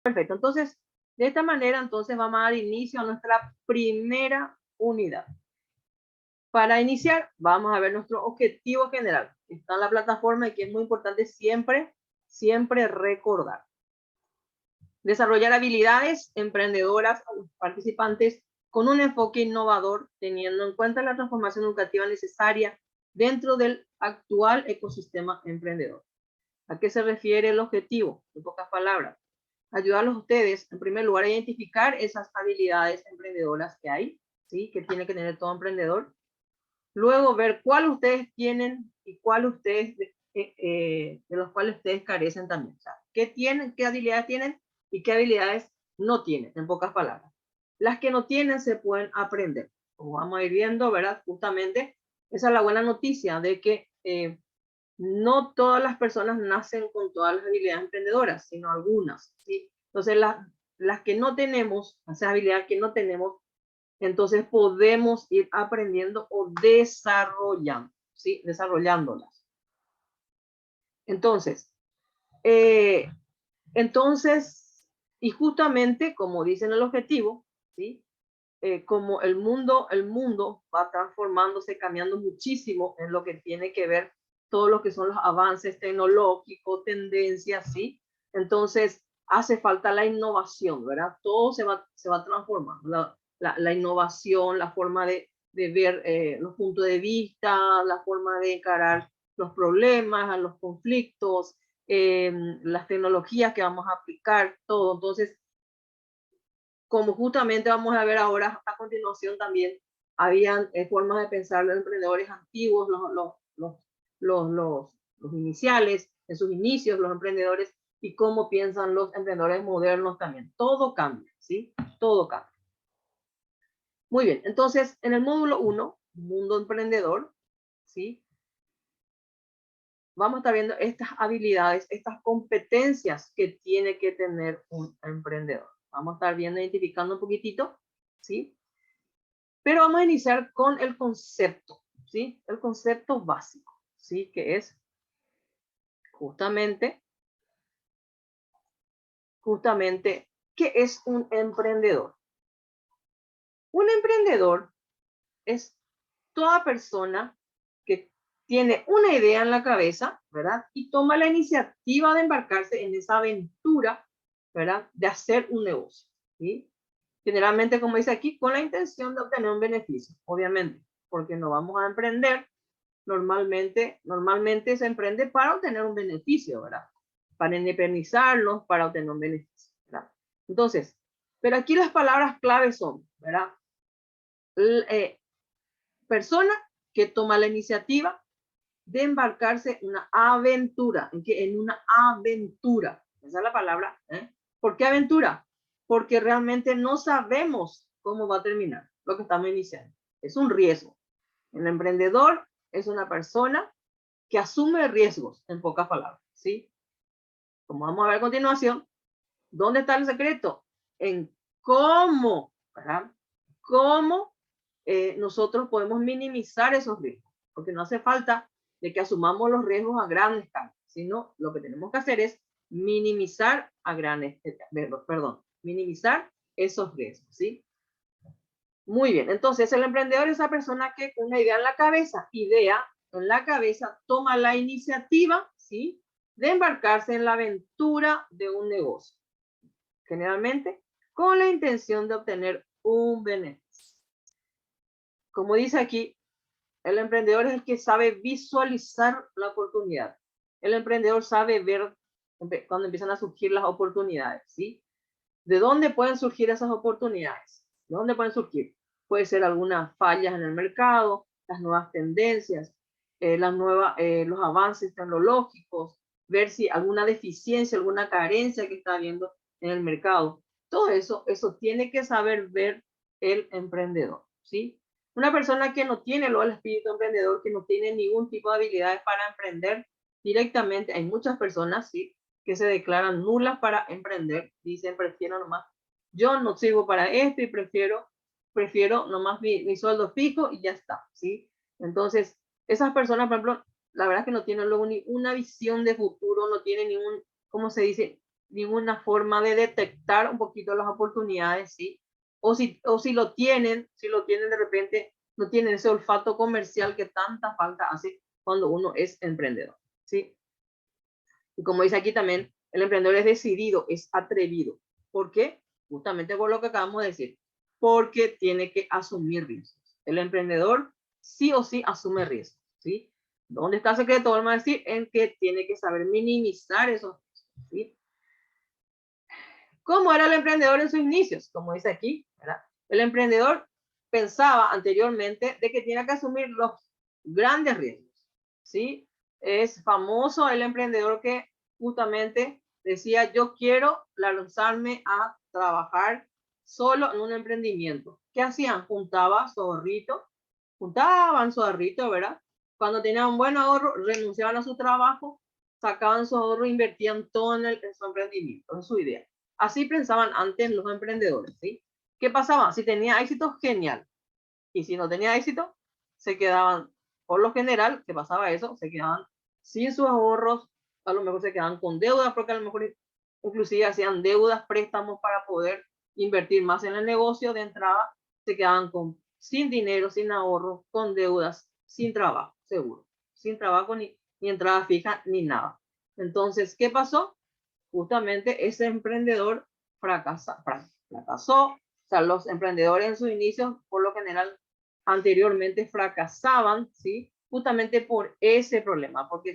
Perfecto, entonces, de esta manera, entonces vamos a dar inicio a nuestra primera unidad. Para iniciar, vamos a ver nuestro objetivo general. Está en la plataforma y que es muy importante siempre recordar. Desarrollar habilidades emprendedoras a los participantes con un enfoque innovador, teniendo en cuenta la transformación educativa necesaria dentro del actual ecosistema emprendedor. ¿A qué se refiere el objetivo? En pocas palabras, ayudarlos a ustedes, en primer lugar, a identificar esas habilidades emprendedoras que hay, ¿sí? Que tiene que tener todo emprendedor. Luego, ver cuál ustedes tienen y cuál ustedes, de los cuales ustedes carecen también. O sea, ¿qué tienen, qué habilidades tienen y qué habilidades no tienen? En pocas palabras. Las que no tienen se pueden aprender. Como vamos a ir viendo, ¿verdad? Justamente, esa es la buena noticia de que no todas las personas nacen con todas las habilidades emprendedoras, sino algunas, ¿sí? Entonces, las que no tenemos, esas habilidades que no tenemos, entonces podemos ir aprendiendo o desarrollando, ¿sí? Desarrollándolas. Entonces, y justamente como dicen el objetivo, ¿sí? Como el mundo va transformándose, cambiando muchísimo en lo que tiene que ver todo lo que son los avances tecnológicos, tendencias, ¿sí? Entonces, hace falta la innovación, ¿verdad? Todo se va transformando. La innovación, la forma de ver los puntos de vista, la forma de encarar los problemas, los conflictos, las tecnologías que vamos a aplicar, todo. Entonces, como justamente vamos a ver ahora a continuación también, habían formas de pensar los emprendedores antiguos, los iniciales, en sus inicios, los emprendedores, y cómo piensan los emprendedores modernos también. Todo cambia, ¿sí? Todo cambia. Muy bien, entonces en el módulo 1, Mundo Emprendedor, ¿sí? Vamos a estar viendo estas habilidades, estas competencias que tiene que tener un emprendedor. Vamos a estar viendo, identificando un poquitito, ¿sí? Pero vamos a iniciar con el concepto, ¿sí? El concepto básico, ¿sí? Que es justamente, ¿qué es un emprendedor? Un emprendedor es toda persona que tiene una idea en la cabeza, ¿verdad? Y toma la iniciativa de embarcarse en esa aventura, ¿verdad? De hacer un negocio, ¿sí? Generalmente, como dice aquí, con la intención de obtener un beneficio, obviamente, porque no vamos a emprender. Normalmente se emprende para obtener un beneficio, ¿verdad? Para independizarnos, para obtener un beneficio, ¿verdad? Entonces, pero aquí las palabras claves son, ¿verdad? Persona que toma la iniciativa de embarcarse en una aventura, en una aventura. Esa es la palabra, ¿eh? ¿Por qué aventura? Porque realmente no sabemos cómo va a terminar lo que estamos iniciando. Es un riesgo. El emprendedor es una persona que asume riesgos, en pocas palabras, ¿sí? Como vamos a ver a continuación, ¿dónde está el secreto? En cómo, ¿verdad? Cómo nosotros podemos minimizar esos riesgos, porque no hace falta de que asumamos los riesgos a gran escala, sino lo que tenemos que hacer es minimizar minimizar esos riesgos, ¿sí? Muy bien, entonces el emprendedor es esa persona que con una idea en la cabeza, toma la iniciativa, ¿sí? De embarcarse en la aventura de un negocio, generalmente con la intención de obtener un beneficio. Como dice aquí, el emprendedor es el que sabe visualizar la oportunidad. El emprendedor sabe ver cuando empiezan a surgir las oportunidades, ¿sí? ¿De dónde pueden surgir esas oportunidades? ¿De dónde pueden surgir? Puede ser algunas fallas en el mercado, las nuevas tendencias, los avances tecnológicos, ver si alguna deficiencia, alguna carencia que está habiendo en el mercado. Todo eso tiene que saber ver el emprendedor, ¿sí? Una persona que no tiene el espíritu emprendedor, que no tiene ningún tipo de habilidades para emprender directamente, hay muchas personas, ¿sí? Que se declaran nulas para emprender, dicen, prefiero nomás, yo no sirvo para esto y prefiero nomás mi sueldo fijo y ya está, ¿sí? Entonces, esas personas, por ejemplo, la verdad es que no tienen luego ni una visión de futuro, no tienen ningún, ¿cómo se dice? ninguna forma de detectar un poquito las oportunidades, ¿sí? O si lo tienen de repente, no tienen ese olfato comercial que tanta falta hace cuando uno es emprendedor, ¿sí? Y como dice aquí también, el emprendedor es decidido, es atrevido. ¿Por qué? Justamente por lo que acabamos de decir, porque tiene que asumir riesgos. El emprendedor sí o sí asume riesgos, ¿sí? ¿Dónde está el secreto? Vamos a decir en que tiene que saber minimizar esos riesgos, ¿sí? ¿Cómo era el emprendedor en sus inicios? Como dice aquí, ¿verdad? El emprendedor pensaba anteriormente de que tenía que asumir los grandes riesgos, ¿sí? Es famoso el emprendedor que justamente decía, yo quiero lanzarme a trabajar solo en un emprendimiento. ¿Qué hacían? Juntaban su ahorrito, ¿verdad? Cuando tenían un buen ahorro, renunciaban a su trabajo, sacaban su ahorro, invertían todo en su emprendimiento, en su idea. Así pensaban antes los emprendedores, ¿sí? ¿Qué pasaba? Si tenía éxito, genial. Y si no tenía éxito, se quedaban, por lo general, ¿qué pasaba eso? Se quedaban sin sus ahorros, a lo mejor se quedaban con deudas, porque a lo mejor inclusive hacían deudas, préstamos para poder invertir más en el negocio de entrada, se quedaban sin dinero, sin ahorro, con deudas, sin trabajo, seguro. Sin trabajo ni entrada fija, ni nada. Entonces, ¿qué pasó? Justamente ese emprendedor fracasó. O sea, los emprendedores en sus inicios, por lo general, anteriormente fracasaban, ¿sí? Justamente por ese problema, porque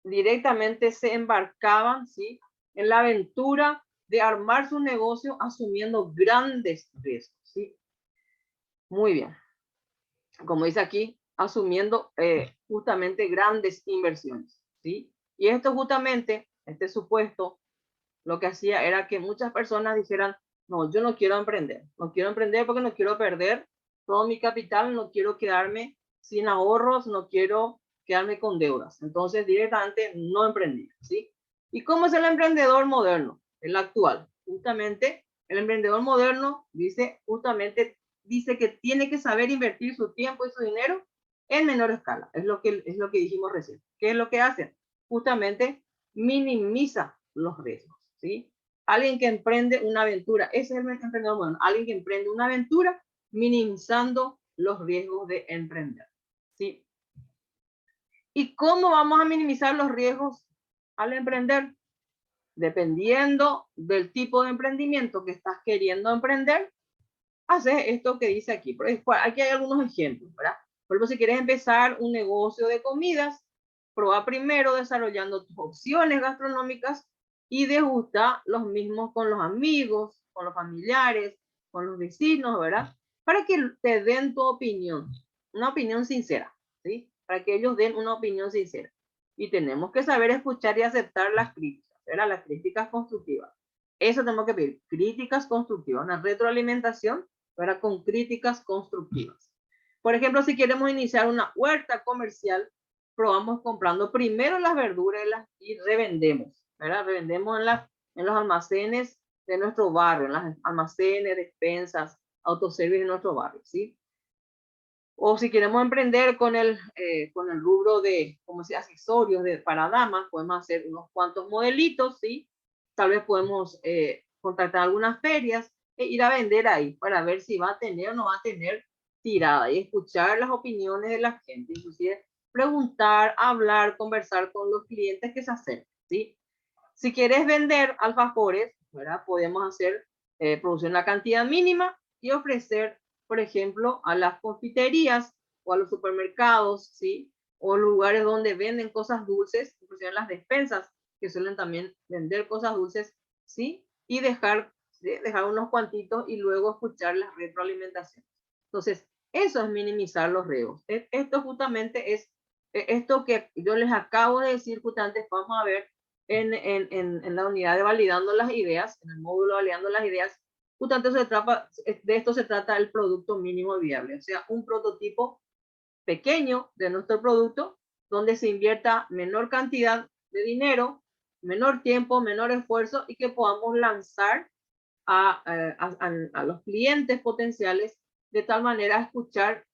directamente se embarcaban, ¿sí? En la aventura de armar su negocio asumiendo grandes riesgos, ¿sí? Muy bien. Como dice aquí, asumiendo justamente grandes inversiones, ¿sí? Y esto justamente, este supuesto, lo que hacía era que muchas personas dijeran, no, yo no quiero emprender porque no quiero perder todo mi capital, no quiero quedarme sin ahorros, no quiero quedarme con deudas. Entonces directamente no emprendí, ¿sí? ¿Y cómo es el emprendedor moderno, el actual? Justamente el emprendedor moderno dice que tiene que saber invertir su tiempo y su dinero en menor escala. Es lo que dijimos recién. ¿Qué es lo que hace? Justamente minimiza los riesgos, ¿sí? Alguien que emprende una aventura, ese es el emprendedor moderno, alguien que emprende una aventura minimizando los riesgos de emprender, ¿sí? ¿Y cómo vamos a minimizar los riesgos al emprender? Dependiendo del tipo de emprendimiento que estás queriendo emprender, haces esto que dice aquí. Aquí hay algunos ejemplos, ¿verdad? Por ejemplo, si quieres empezar un negocio de comidas, prueba primero desarrollando tus opciones gastronómicas y degusta los mismos con los amigos, con los familiares, con los vecinos, ¿verdad? Para que te den tu opinión, una opinión sincera, ¿sí? Para que ellos den una opinión sincera. Y tenemos que saber escuchar y aceptar las críticas, ¿verdad? Las críticas constructivas. Eso tenemos que pedir, críticas constructivas, una retroalimentación, ¿verdad? Con críticas constructivas. Por ejemplo, si queremos iniciar una huerta comercial, probamos comprando primero las verduras y revendemos, ¿verdad? Revendemos en los almacenes de nuestro barrio, en los almacenes, despensas, autoservice de nuestro barrio, ¿sí? O si queremos emprender con el rubro de, como si accesorios para damas, podemos hacer unos cuantos modelitos, ¿sí? Tal vez podemos contactar algunas ferias e ir a vender ahí para ver si va a tener o no va a tener tirada y escuchar las opiniones de la gente, inclusive preguntar, hablar, conversar con los clientes que se acercan, ¿sí? Si quieres vender alfajores, ¿verdad? Podemos producir una cantidad mínima y ofrecer, por ejemplo, a las confiterías o a los supermercados, ¿sí? O lugares donde venden cosas dulces, inclusive en las despensas, que suelen también vender cosas dulces, ¿sí? Y dejar unos cuantitos y luego escuchar la retroalimentación. Entonces, eso es minimizar los riesgos. Esto justamente es esto que yo les acabo de decir, justamente vamos a ver en la unidad de validando las ideas, en el módulo validando las ideas, justamente de esto se trata el producto mínimo viable, o sea, un prototipo pequeño de nuestro producto donde se invierta menor cantidad de dinero, menor tiempo, menor esfuerzo y que podamos lanzar a los clientes potenciales de tal manera escuchar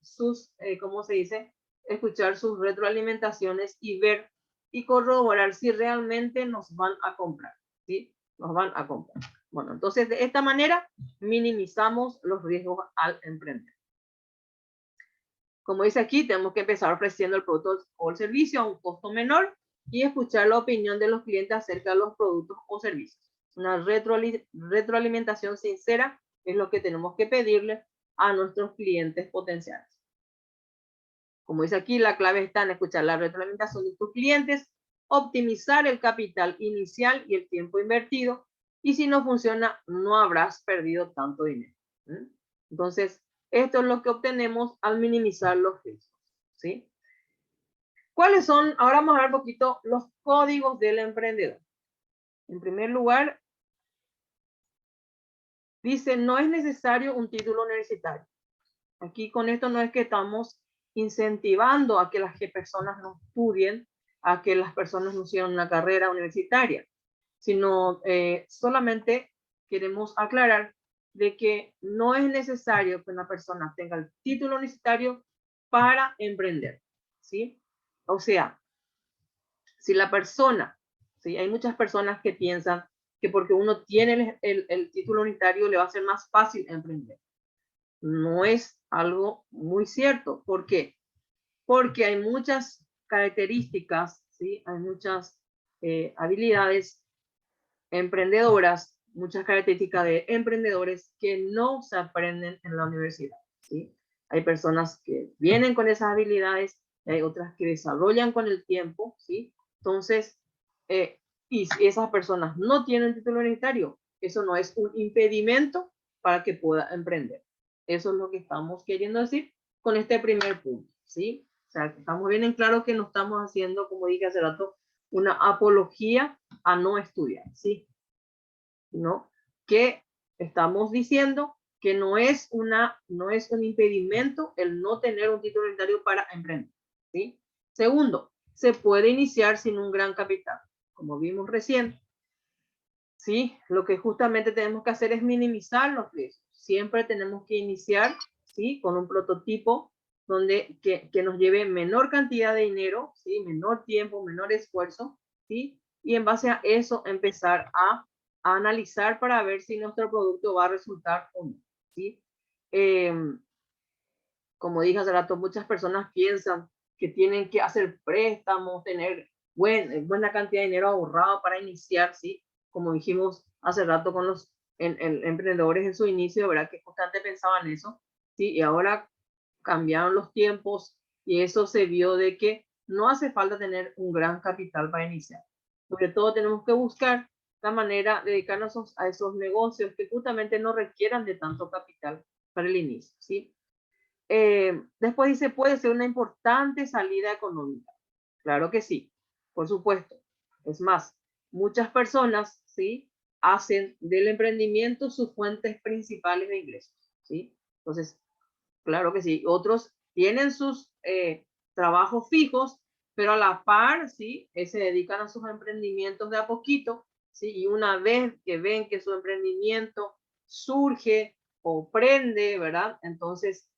¿cómo se dice? Escuchar sus retroalimentaciones y ver y corroborar si realmente nos van a comprar. ¿sí? Nos van a comprar. Bueno, entonces de esta manera minimizamos los riesgos al emprender. Como dice aquí, tenemos que empezar ofreciendo el producto o el servicio a un costo menor y escuchar la opinión de los clientes acerca de los productos o servicios. Una retroalimentación sincera es lo que tenemos que pedirle a nuestros clientes potenciales. Como dice aquí, la clave está en escuchar la retroalimentación de tus clientes, optimizar el capital inicial y el tiempo invertido, y si no funciona, no habrás perdido tanto dinero. Entonces, esto es lo que obtenemos al minimizar los riesgos, ¿sí? ¿Cuáles son? Ahora vamos a ver un poquito los códigos del emprendedor. En primer lugar, dice, no es necesario un título universitario. Aquí con esto no es que estamos incentivando a que las personas no estudien, a que las personas no sigan una carrera universitaria, sino solamente queremos aclarar de que no es necesario que una persona tenga el título universitario para emprender, ¿sí? O sea, si la persona, ¿sí? Hay muchas personas que piensan que porque uno tiene el título universitario le va a ser más fácil emprender. No es algo muy cierto. ¿Por qué? Porque hay muchas características, ¿sí? Hay muchas habilidades emprendedoras, muchas características de emprendedores que no se aprenden en la universidad, ¿sí? Hay personas que vienen con esas habilidades, hay otras que desarrollan con el tiempo, ¿sí? Entonces, y si esas personas no tienen título universitario, eso no es un impedimento para que pueda emprender. Eso es lo que estamos queriendo decir con este primer punto, ¿sí? O sea, estamos bien en claro que no estamos haciendo, como dije hace rato, una apología a no estudiar, ¿sí? ¿No? Que estamos diciendo que no es un impedimento el no tener un título universitario para emprender, ¿sí? Segundo, se puede iniciar sin un gran capital, como vimos recién, ¿sí? Lo que justamente tenemos que hacer es minimizar los riesgos. Siempre tenemos que iniciar, ¿sí? Con un prototipo donde que nos lleve menor cantidad de dinero, ¿sí? Menor tiempo, menor esfuerzo, ¿sí? Y en base a eso empezar a analizar para ver si nuestro producto va a resultar o no, ¿sí? Como dije hace rato, muchas personas piensan que tienen que hacer préstamos, tener buena cantidad de dinero ahorrado para iniciar, ¿sí? Como dijimos hace rato con los emprendedores en su inicio, ¿verdad? Que constantemente pensaban eso, ¿sí? Y ahora cambiaron los tiempos y eso se vio de que no hace falta tener un gran capital para iniciar. Sobre todo tenemos que buscar la manera de dedicarnos a esos negocios que justamente no requieran de tanto capital para el inicio, ¿sí? Después dice, puede ser una importante salida económica. Claro que sí, por supuesto. Es más, muchas personas, ¿sí? Hacen del emprendimiento sus fuentes principales de ingresos, ¿sí? Entonces, claro que sí. Otros tienen sus trabajos fijos, pero a la par, ¿sí? Se dedican a sus emprendimientos de a poquito, ¿sí? Y una vez que ven que su emprendimiento surge o prende, ¿verdad? Entonces,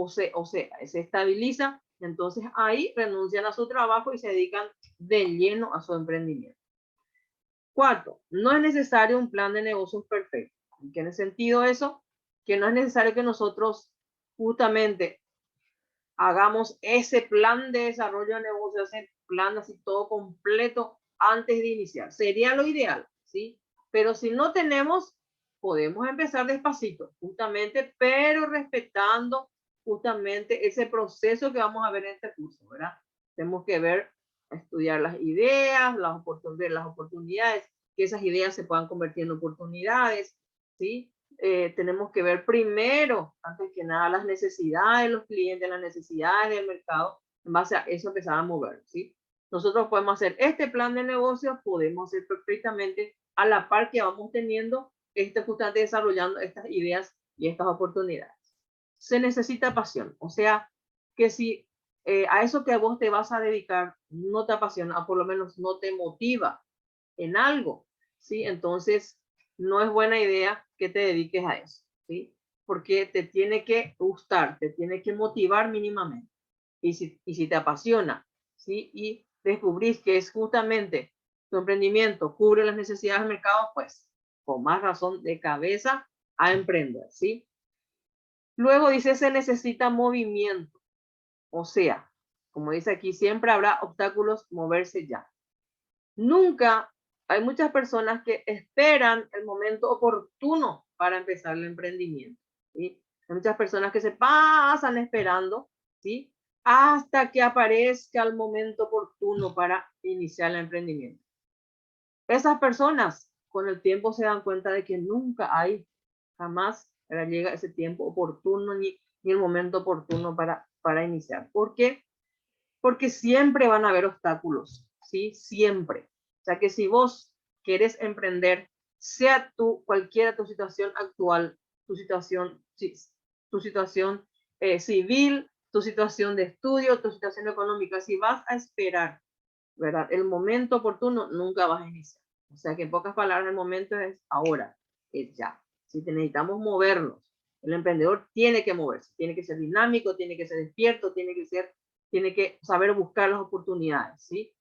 se estabiliza, entonces ahí renuncian a su trabajo y se dedican de lleno a su emprendimiento. Cuarto, no es necesario un plan de negocios perfecto. ¿En qué sentido eso? Que no es necesario que nosotros justamente hagamos ese plan de desarrollo de negocio, ese plan así todo completo antes de iniciar. Sería lo ideal, ¿sí? Pero si no tenemos, podemos empezar despacito, justamente, pero respetando justamente ese proceso que vamos a ver en este curso, ¿verdad? Tenemos que ver, estudiar las ideas, las oportunidades, que esas ideas se puedan convertir en oportunidades, ¿sí? Tenemos que ver primero, antes que nada, las necesidades de los clientes, las necesidades del mercado, en base a eso empezar a mover, ¿sí? Nosotros podemos hacer este plan de negocios, podemos hacer perfectamente a la par que vamos teniendo, justamente desarrollando estas ideas y estas oportunidades. Se necesita pasión, o sea, que si a eso que vos te vas a dedicar no te apasiona, o por lo menos no te motiva en algo, ¿sí? Entonces, no es buena idea que te dediques a eso, ¿sí? Porque te tiene que gustar, te tiene que motivar mínimamente. Y si te apasiona, ¿sí? Y descubrís que es justamente tu emprendimiento cubre las necesidades del mercado, pues con más razón de cabeza a emprender, ¿sí? Luego dice, se necesita movimiento. O sea, como dice aquí, siempre habrá obstáculos, moverse ya. Nunca, hay muchas personas que esperan el momento oportuno para empezar el emprendimiento, ¿sí? Hay muchas personas que se pasan esperando, ¿sí? Hasta que aparezca el momento oportuno para iniciar el emprendimiento. Esas personas con el tiempo se dan cuenta de que nunca hay, jamás llega ese tiempo oportuno ni el momento oportuno para iniciar. ¿Por qué? Porque siempre van a haber obstáculos, ¿sí? Siempre. O sea que si vos querés emprender, sea cualquiera tu situación actual, tu situación civil, tu situación de estudio, tu situación económica, si vas a esperar, ¿verdad? El momento oportuno, nunca vas a iniciar. O sea que en pocas palabras, el momento es ahora, es ya. Si necesitamos movernos, el emprendedor tiene que moverse, tiene que ser dinámico, tiene que ser despierto, tiene que saber buscar las oportunidades, ¿sí?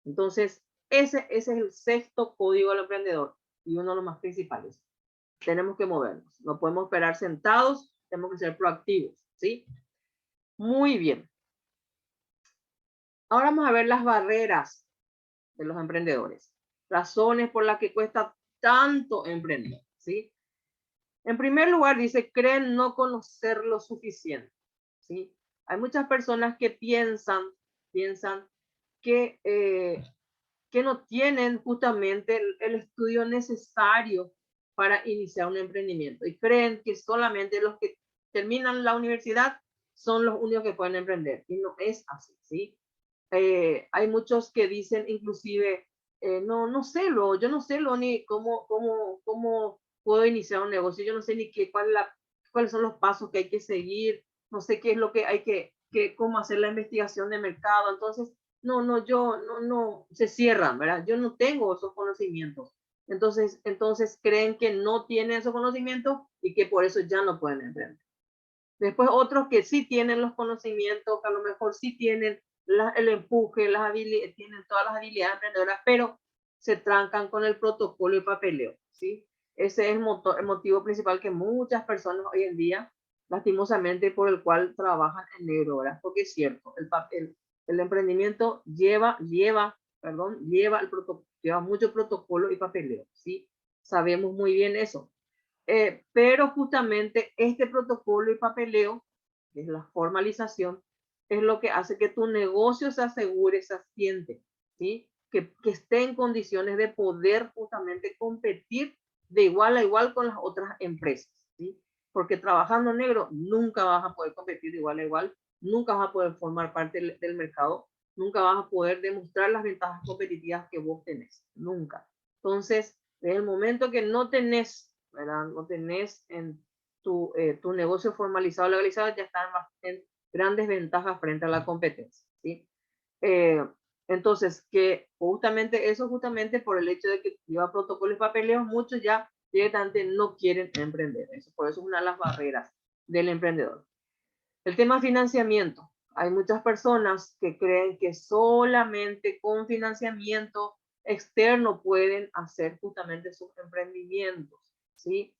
Entonces, ese es el sexto código del emprendedor y uno de los más principales. Tenemos que movernos, no podemos esperar sentados, tenemos que ser proactivos, ¿sí? Muy bien. Ahora vamos a ver las barreras de los emprendedores, razones por las que cuesta tanto emprender, ¿sí? En primer lugar, dice, creen no conocer lo suficiente, ¿sí? Hay muchas personas que piensan que, que no tienen justamente el estudio necesario para iniciar un emprendimiento y creen que solamente los que terminan la universidad son los únicos que pueden emprender y no es así, ¿sí? Hay muchos que dicen inclusive, no sé yo no sé ni cómo puedo iniciar un negocio, yo no sé ni cuáles son los pasos que hay que seguir, no sé qué es lo que hay cómo hacer la investigación de mercado, entonces, no, se cierran, ¿verdad? Yo no tengo esos conocimientos. Entonces creen que no tienen esos conocimientos y que por eso ya no pueden emprender. Después otros que sí tienen los conocimientos, que a lo mejor sí tienen el empuje, tienen todas las habilidades emprendedoras, pero se trancan con el protocolo y papeleo, ¿sí? Ese es el motivo principal que muchas personas hoy en día, lastimosamente, por el cual trabajan en negro, ¿verdad? Porque es cierto, el emprendimiento lleva mucho protocolo y papeleo, ¿sí? Sabemos muy bien eso. Pero justamente este protocolo y papeleo, que es la formalización, es lo que hace que tu negocio se asegure, se asiente, ¿sí? Que esté en condiciones de poder justamente competir de igual a igual con las otras empresas, ¿sí? Porque trabajando negro nunca vas a poder competir de igual a igual, nunca vas a poder formar parte del mercado, nunca vas a poder demostrar las ventajas competitivas que vos tenés, nunca. Entonces, en el momento que no tenés, ¿verdad? No tenés en tu negocio formalizado, legalizado, ya están en grandes ventajas frente a la competencia, ¿sí? Entonces, que justamente por el hecho de que lleva protocolos y papeleos, muchos ya directamente no quieren emprender. Por eso es una de las barreras del emprendedor. El tema financiamiento. Hay muchas personas que creen que solamente con financiamiento externo pueden hacer justamente sus emprendimientos, ¿sí?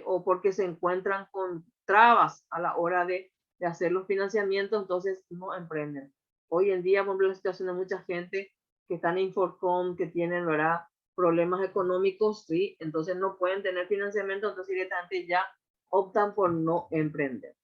O porque se encuentran con trabas a la hora de hacer los financiamientos, entonces no emprenden. Hoy en día, por ejemplo, la situación de mucha gente que están en Inforcom, que tienen, ¿verdad?, problemas económicos, ¿sí? Entonces no pueden tener financiamiento, entonces directamente ya optan por no emprender.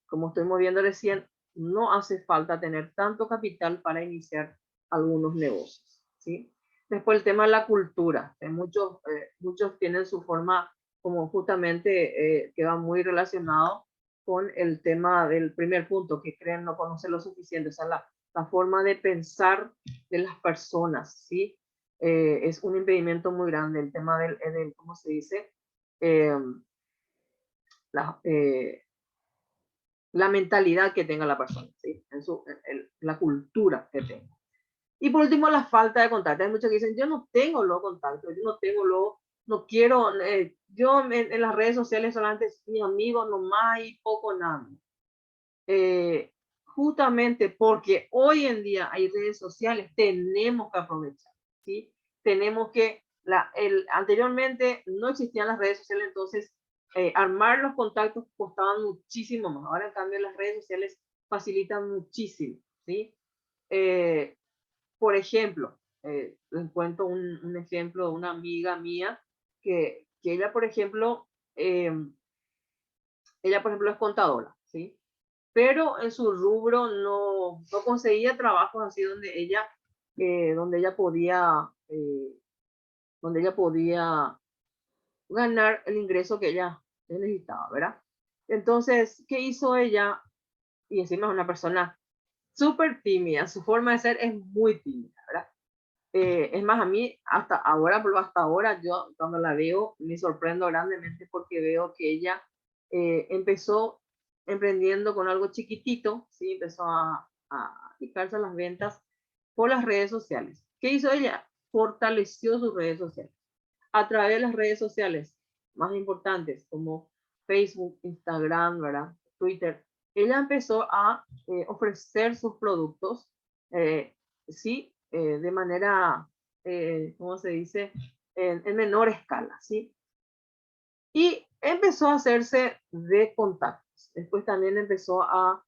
Como estuvimos viendo recién, no hace falta tener tanto capital para iniciar algunos negocios, ¿sí? Después el tema de la cultura. Muchos tienen su forma como justamente que va muy relacionado con el tema del primer punto, que creen no conocer lo suficiente, o sea, la forma de pensar de las personas, ¿sí? Es un impedimento muy grande el tema del ¿cómo se dice? Eh, la, la mentalidad que tenga la persona, ¿sí? La cultura que tenga. Y por último, la falta de contacto. Hay muchos que dicen, yo no tengo los contactos, yo no tengo no quiero, yo en las redes sociales solamente mis amigos nomás y poco nada. Justamente porque hoy en día hay redes sociales, tenemos que aprovechar, ¿sí? tenemos que, anteriormente no existían las redes sociales, entonces armar los contactos costaban muchísimo más. Ahora, en cambio, las redes sociales facilitan muchísimo, ¿sí? Por ejemplo, les cuento un ejemplo de una amiga mía que ella, por ejemplo, es contadora, ¿sí? Pero en su rubro no conseguía trabajos así donde ella podía ganar el ingreso que ella necesitaba, ¿verdad? Entonces, ¿qué hizo ella? Y encima es una persona súper tímida, su forma de ser es muy tímida, ¿verdad? Es más, a mí hasta ahora yo cuando la veo me sorprendo grandemente porque veo que ella empezó emprendiendo con algo chiquitito, ¿sí? Empezó a dedicarse a las ventas por las redes sociales. ¿Qué hizo ella? Fortaleció sus redes sociales. A través de las redes sociales más importantes como Facebook, Instagram, ¿verdad? Twitter, ella empezó a ofrecer sus productos, sí, de manera, ¿cómo se dice? En menor escala, ¿sí? Y empezó a hacerse de contactos. Después también empezó a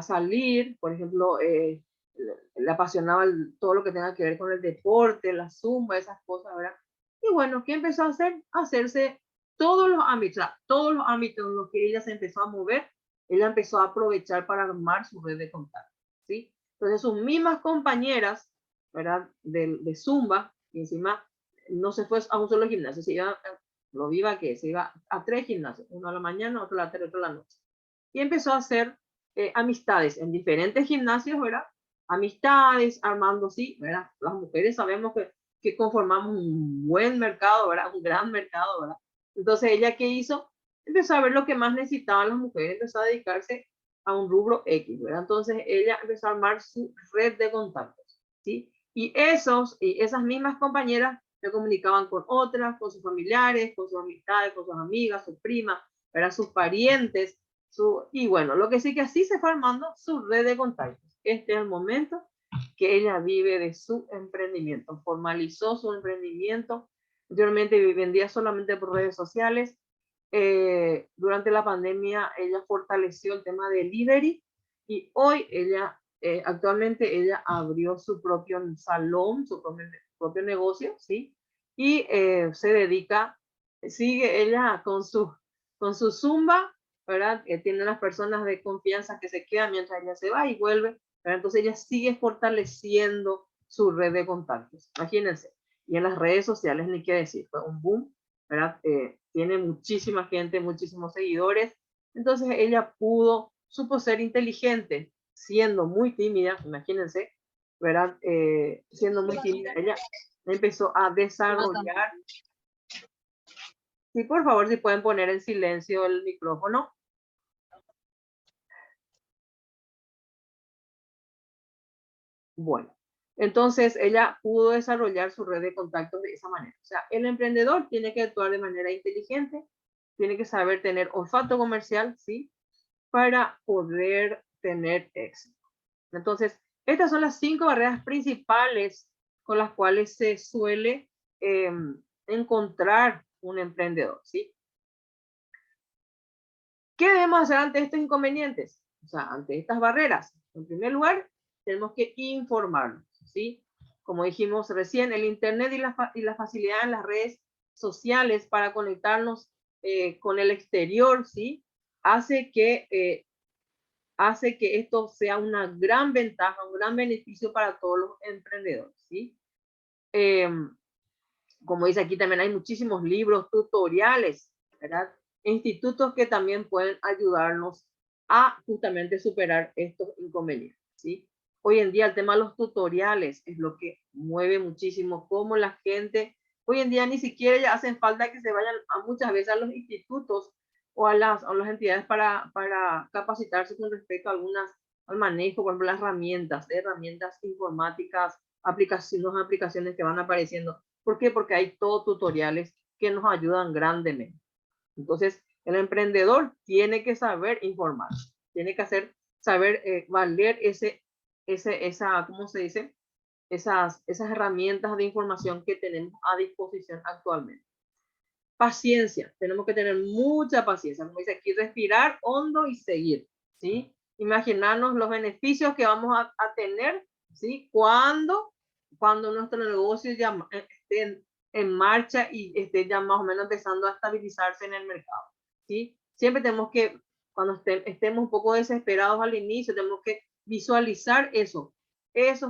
salir, por ejemplo, le apasionaba todo lo que tenga que ver con el deporte, la zumba, esas cosas, ¿verdad? Y bueno, ¿qué empezó a hacer? A hacerse todos los ámbitos, o sea, todos los ámbitos en los que ella se empezó a mover, ella empezó a aprovechar para armar su red de contactos, ¿sí? Entonces sus mismas compañeras, ¿verdad? De zumba, y encima no se fue a un solo gimnasio, se iba, lo viva que se iba a 3 gimnasios, uno a la mañana, otro a la tarde, otro a la noche. Y empezó a hacer amistades en diferentes gimnasios, ¿verdad? Amistades, armando, sí, ¿verdad? Las mujeres sabemos que conformamos un buen mercado, ¿verdad? Un gran mercado, ¿verdad? Entonces, ¿ella qué hizo? Empezó a ver lo que más necesitaban las mujeres, empezó a dedicarse a un rubro X, ¿verdad? Entonces, ella empezó a armar su red de contactos, ¿sí? Y esas mismas compañeras se comunicaban con otras, con sus familiares, con sus amistades, con sus amigas, sus primas, ¿verdad? Sus parientes, y bueno, lo que sí que así se fue armando su red de contactos. Este es el momento que ella vive de su emprendimiento, formalizó su emprendimiento. Anteriormente vendía solamente por redes sociales. Durante la pandemia ella fortaleció el tema de delivery y hoy actualmente ella abrió su propio salón, su propio negocio, ¿sí? Y se dedica, sigue ella con su zumba, ¿verdad? Tiene las personas de confianza que se quedan mientras ella se va y vuelve, ¿verdad? Entonces ella sigue fortaleciendo su red de contactos, imagínense. Y en las redes sociales, ni qué decir, fue un boom, ¿verdad? Tiene muchísima gente, muchísimos seguidores. Entonces ella supo ser inteligente, siendo muy tímida, imagínense, ¿verdad? Siendo muy tímida, ella empezó a desarrollar. Sí, por favor, si pueden poner en silencio el micrófono. Bueno, entonces ella pudo desarrollar su red de contactos de esa manera. O sea, el emprendedor tiene que actuar de manera inteligente, tiene que saber tener olfato comercial, ¿sí? Para poder tener éxito. Entonces, estas son las 5 barreras principales con las cuales se suele encontrar un emprendedor, ¿sí? ¿Qué debemos hacer ante estos inconvenientes? O sea, ante estas barreras. En primer lugar, tenemos que informarnos, ¿sí? Como dijimos recién, el Internet y la facilidad en las redes sociales para conectarnos con el exterior, ¿sí? Hace que esto sea una gran ventaja, un gran beneficio para todos los emprendedores, ¿sí? Como dice aquí, también hay muchísimos libros, tutoriales, ¿verdad? Institutos que también pueden ayudarnos a justamente superar estos inconvenientes, ¿sí? Hoy en día el tema de los tutoriales es lo que mueve muchísimo, cómo la gente, hoy en día ni siquiera ya hacen falta que se vayan muchas veces a los institutos o a las entidades para capacitarse con respecto a al manejo, por ejemplo, las herramientas informáticas, aplicaciones que van apareciendo. ¿Por qué? Porque hay todo tutoriales que nos ayudan grandemente. Entonces, el emprendedor tiene que saber informar, tiene que saber valer esa, ¿cómo se dice? esas herramientas de información que tenemos a disposición actualmente. Paciencia, tenemos que tener mucha paciencia, como dice aquí, respirar hondo y seguir, ¿sí? Imaginarnos los beneficios que vamos a tener, ¿sí? Cuando nuestro negocio ya esté en marcha y esté ya más o menos empezando a estabilizarse en el mercado, ¿sí? Siempre tenemos que, cuando estemos un poco desesperados al inicio, tenemos que visualizar esos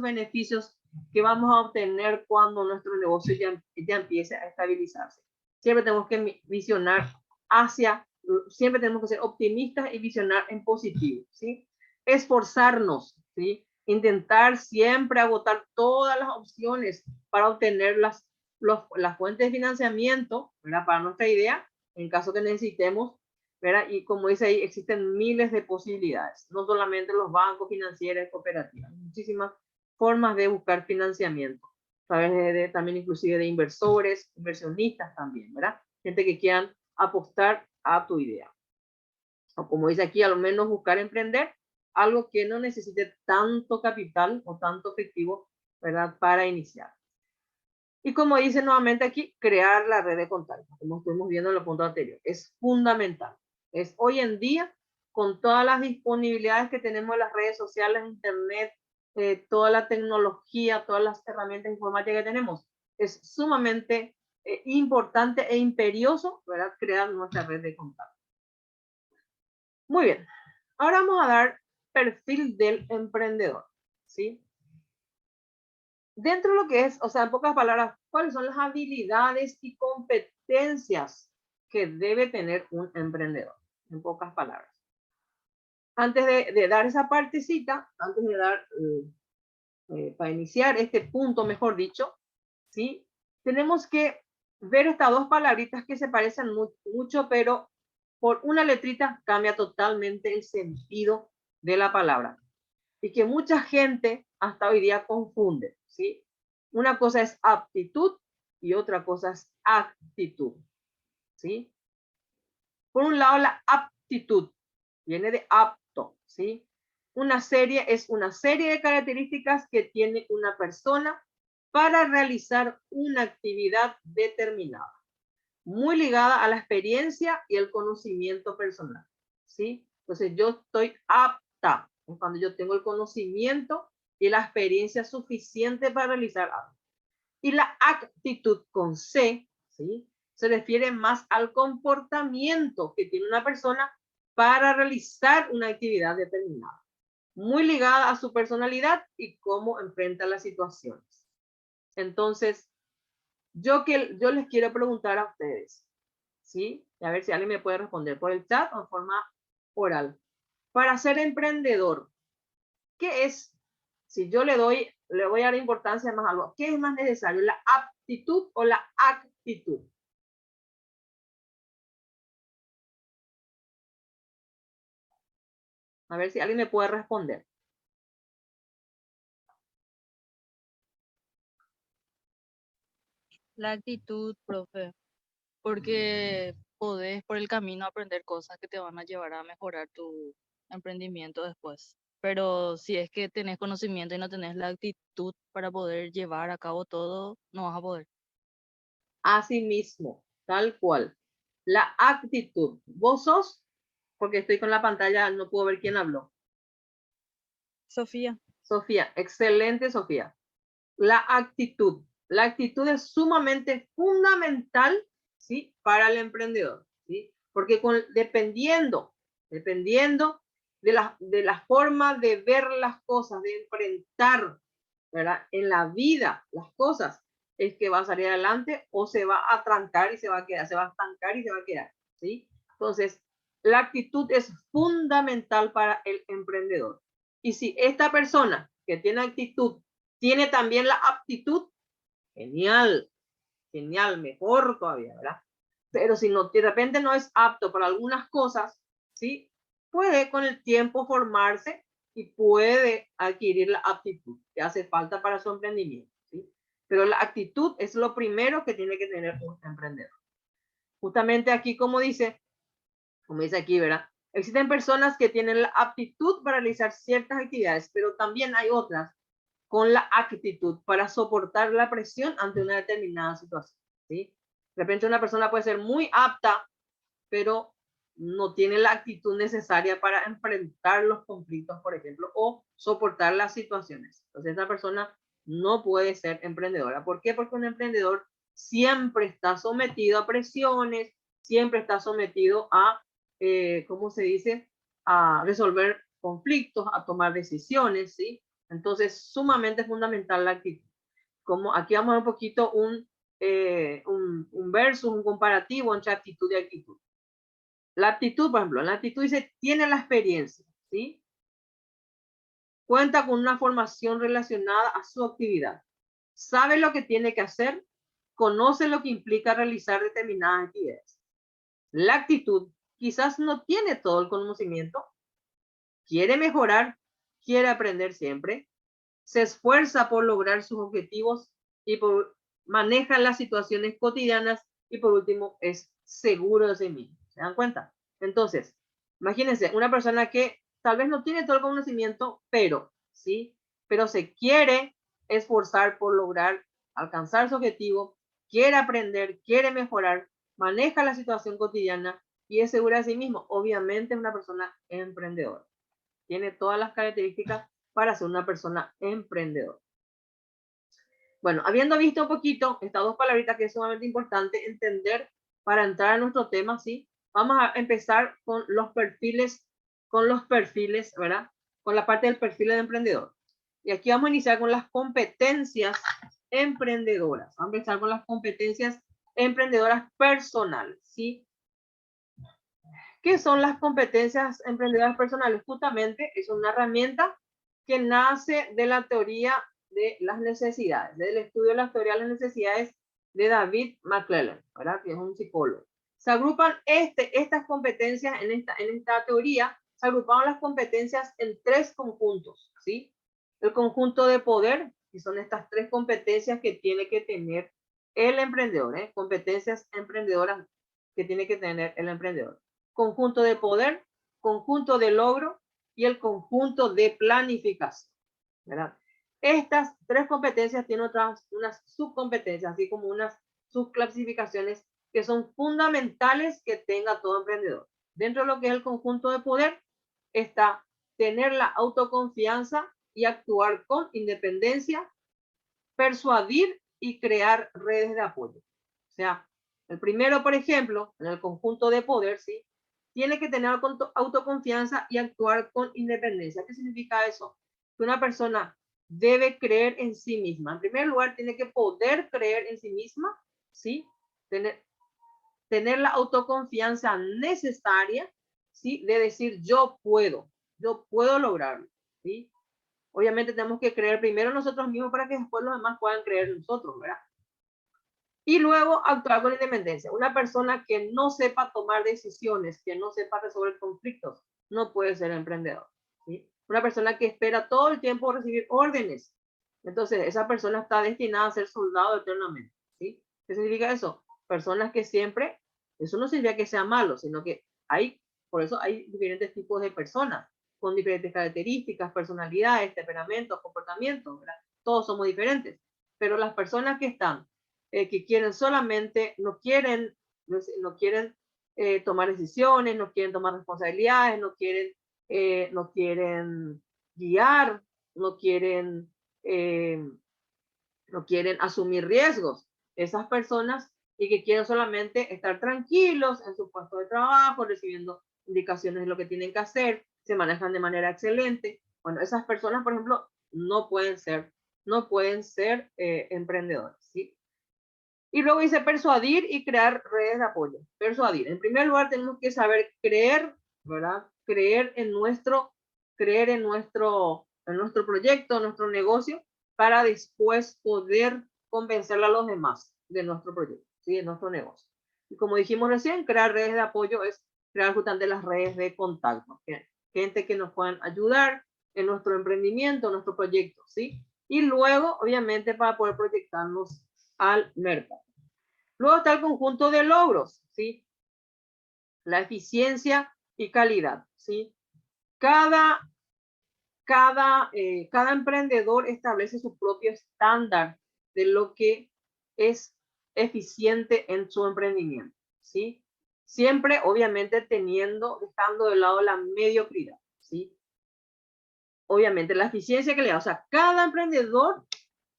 beneficios que vamos a obtener cuando nuestro negocio ya empiece a estabilizarse. Siempre tenemos que visionar siempre tenemos que ser optimistas y visionar en positivo, ¿sí? Esforzarnos, ¿sí? Intentar siempre agotar todas las opciones para obtener las fuentes de financiamiento, ¿verdad? Para nuestra idea, en caso que necesitemos, ¿verdad? Y como dice ahí, existen miles de posibilidades, no solamente los bancos, financieros, cooperativas, muchísimas formas de buscar financiamiento, a través de también inclusive de inversores, inversionistas también, ¿verdad? Gente que quieran apostar a tu idea. O como dice aquí, al menos buscar emprender algo que no necesite tanto capital o tanto efectivo, ¿verdad? Para iniciar. Y como dice nuevamente aquí, crear la red de contactos, como estuvimos viendo en el punto anterior, es fundamental. Es hoy en día, con todas las disponibilidades que tenemos en las redes sociales, internet, toda la tecnología, todas las herramientas informáticas que tenemos, es sumamente importante e imperioso, ¿verdad? Crear nuestra red de contactos. Muy bien, ahora vamos a dar perfil del emprendedor, ¿sí? Dentro de lo que es, o sea, en pocas palabras, ¿cuáles son las habilidades y competencias que debe tener un emprendedor? En pocas palabras. Antes de dar esa partecita, antes de dar, para iniciar este punto, mejor dicho, ¿sí? Tenemos que ver estas dos palabritas que se parecen mucho, pero por una letrita cambia totalmente el sentido de la palabra. Y que mucha gente hasta hoy día confunde, ¿sí? Una cosa es aptitud y otra cosa es actitud, ¿sí? Por un lado, la aptitud viene de apto, ¿sí? Una serie es una serie de características que tiene una persona para realizar una actividad determinada, muy ligada a la experiencia y el conocimiento personal, ¿sí? Entonces, yo estoy apta cuando yo tengo el conocimiento y la experiencia suficiente para realizar algo. Y la actitud con C, ¿sí? Se refiere más al comportamiento que tiene una persona para realizar una actividad determinada, muy ligada a su personalidad y cómo enfrenta las situaciones. Entonces, yo les quiero preguntar a ustedes, ¿sí? A ver si alguien me puede responder por el chat o en forma oral. Para ser emprendedor, ¿qué es? Si yo le voy a dar importancia más a algo, ¿qué es más necesario, la aptitud o la actitud? A ver si alguien me puede responder. La actitud, profe, porque podés por el camino aprender cosas que te van a llevar a mejorar tu emprendimiento después. Pero si es que tenés conocimiento y no tenés la actitud para poder llevar a cabo todo, no vas a poder. Así mismo, tal cual. La actitud. ¿Vos sos? Porque estoy con la pantalla, no puedo ver quién habló. Sofía. Sofía, excelente Sofía. La actitud. La actitud es sumamente fundamental, ¿sí? Para el emprendedor, ¿sí? Porque dependiendo de la forma de ver las cosas, de enfrentar, ¿verdad? En la vida las cosas, es que va a salir adelante o se va a trancar y se va a quedar, se va a estancar y se va a quedar, ¿sí? Entonces, la actitud es fundamental para el emprendedor. Y si esta persona que tiene actitud tiene también la aptitud, genial, genial, mejor todavía, ¿verdad? Pero si no, de repente no es apto para algunas cosas, ¿sí? Puede con el tiempo formarse y puede adquirir la aptitud que hace falta para su emprendimiento, ¿sí? Pero la actitud es lo primero que tiene que tener un emprendedor. Justamente aquí, como dice aquí, ¿verdad? Existen personas que tienen la aptitud para realizar ciertas actividades, pero también hay otras con la actitud para soportar la presión ante una determinada situación, ¿sí? De repente una persona puede ser muy apta, pero no tiene la actitud necesaria para enfrentar los conflictos, por ejemplo, o soportar las situaciones. Entonces, esa persona no puede ser emprendedora. ¿Por qué? Porque un emprendedor siempre está sometido a presiones, siempre está sometido a, ¿cómo se dice? A resolver conflictos, a tomar decisiones, ¿sí? Entonces, sumamente fundamental la actitud. Como aquí vamos a ver un poquito un versus, un comparativo entre actitud y actitud. La actitud, por ejemplo, la actitud dice, tiene la experiencia, ¿sí? Cuenta con una formación relacionada a su actividad. Sabe lo que tiene que hacer, conoce lo que implica realizar determinadas actividades. La actitud quizás no tiene todo el conocimiento, quiere mejorar, quiere aprender siempre, se esfuerza por lograr sus objetivos y maneja las situaciones cotidianas y por último es seguro de sí mismo. ¿Se dan cuenta? Entonces, imagínense una persona que tal vez no tiene todo el conocimiento, pero sí, pero se quiere esforzar por lograr alcanzar su objetivo, quiere aprender, quiere mejorar, maneja la situación cotidiana y es segura de sí mismo. Obviamente es una persona emprendedora. Tiene todas las características para ser una persona emprendedora. Bueno, habiendo visto un poquito estas dos palabritas que es sumamente importante entender para entrar a nuestro tema, ¿sí? Vamos a empezar con los perfiles, ¿verdad? Con la parte del perfil de emprendedor. Y aquí vamos a iniciar con las competencias emprendedoras. Vamos a empezar con las competencias emprendedoras personales, ¿sí? ¿Qué son las competencias emprendedoras personales? Justamente es una herramienta que nace de la teoría de las necesidades, del estudio de la teoría de las necesidades de David McClelland, ¿verdad? Que es un psicólogo. Se agrupan estas competencias en esta teoría, se agrupaban las competencias en tres conjuntos, ¿sí? El conjunto de poder, que son estas tres competencias que tiene que tener el emprendedor, ¿eh? Competencias emprendedoras que tiene que tener el emprendedor. Conjunto de poder, conjunto de logro y el conjunto de planificación, ¿verdad? Estas tres competencias tienen unas subcompetencias, así como unas subclasificaciones que son fundamentales que tenga todo emprendedor. Dentro de lo que es el conjunto de poder está tener la autoconfianza y actuar con independencia, persuadir y crear redes de apoyo. O sea, el primero, por ejemplo, en el conjunto de poder, ¿sí? Tiene que tener autoconfianza y actuar con independencia. ¿Qué significa eso? Que una persona debe creer en sí misma. En primer lugar, tiene que poder creer en sí misma, ¿sí? Tener la autoconfianza necesaria, ¿sí? De decir, yo puedo lograrlo, ¿sí? Obviamente tenemos que creer primero nosotros mismos para que después los demás puedan creer en nosotros, ¿verdad? Y luego actuar con independencia. Una persona que no sepa tomar decisiones, que no sepa resolver conflictos, no puede ser emprendedor, ¿sí? Una persona que espera todo el tiempo recibir órdenes, entonces esa persona está destinada a ser soldado eternamente, ¿sí? ¿Qué significa eso? Personas que siempre, eso no significa que sea malo, sino que por eso hay diferentes tipos de personas con diferentes características, personalidades, temperamentos, comportamientos, ¿verdad? Todos somos diferentes, pero las personas que están que quieren solamente, no quieren tomar decisiones, no quieren tomar responsabilidades, no quieren guiar, no quieren, eh, no quieren asumir riesgos. Esas personas y que quieren solamente estar tranquilos en su puesto de trabajo, recibiendo indicaciones de lo que tienen que hacer, se manejan de manera excelente. Bueno, esas personas, por ejemplo, no pueden ser emprendedores, ¿sí? Y luego dice persuadir y crear redes de apoyo. Persuadir. En primer lugar, tenemos que saber creer, ¿verdad? Creer en nuestro proyecto, nuestro negocio, para después poder convencer a los demás de nuestro proyecto, ¿sí? De nuestro negocio. Y como dijimos recién, crear redes de apoyo es crear justamente las redes de contacto. Gente que nos puedan ayudar en nuestro emprendimiento, en nuestro proyecto, ¿sí? Y luego, obviamente, para poder proyectarnos al mercado. Luego está el conjunto de logros, ¿sí? La eficiencia y calidad, ¿sí? Cada cada emprendedor establece su propio estándar de lo que es eficiente en su emprendimiento, ¿sí? Siempre, obviamente, dejando de lado la mediocridad, ¿sí? Obviamente, la eficiencia que le da, o sea, cada emprendedor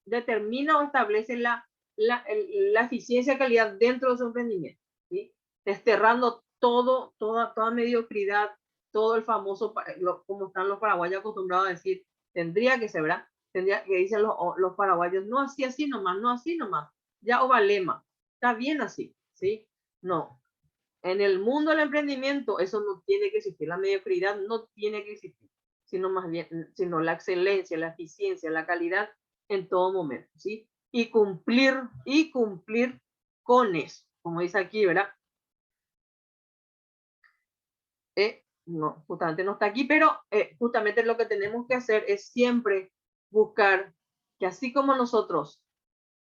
determina o establece la eficiencia y calidad dentro de su emprendimiento, ¿sí? Desterrando toda mediocridad, todo el famoso, como están los paraguayos acostumbrados a decir, tendría que ser, ¿verdad? Tendría que dicen los paraguayos, no así nomás, no así nomás, ya o valema, está bien así, ¿sí? No, en el mundo del emprendimiento eso no tiene que existir, la mediocridad no tiene que existir, sino más bien, sino la excelencia, la eficiencia, la calidad en todo momento, ¿sí? Y cumplir con eso, como dice aquí, ¿verdad? No, justamente no está aquí, pero justamente lo que tenemos que hacer es siempre buscar que así como nosotros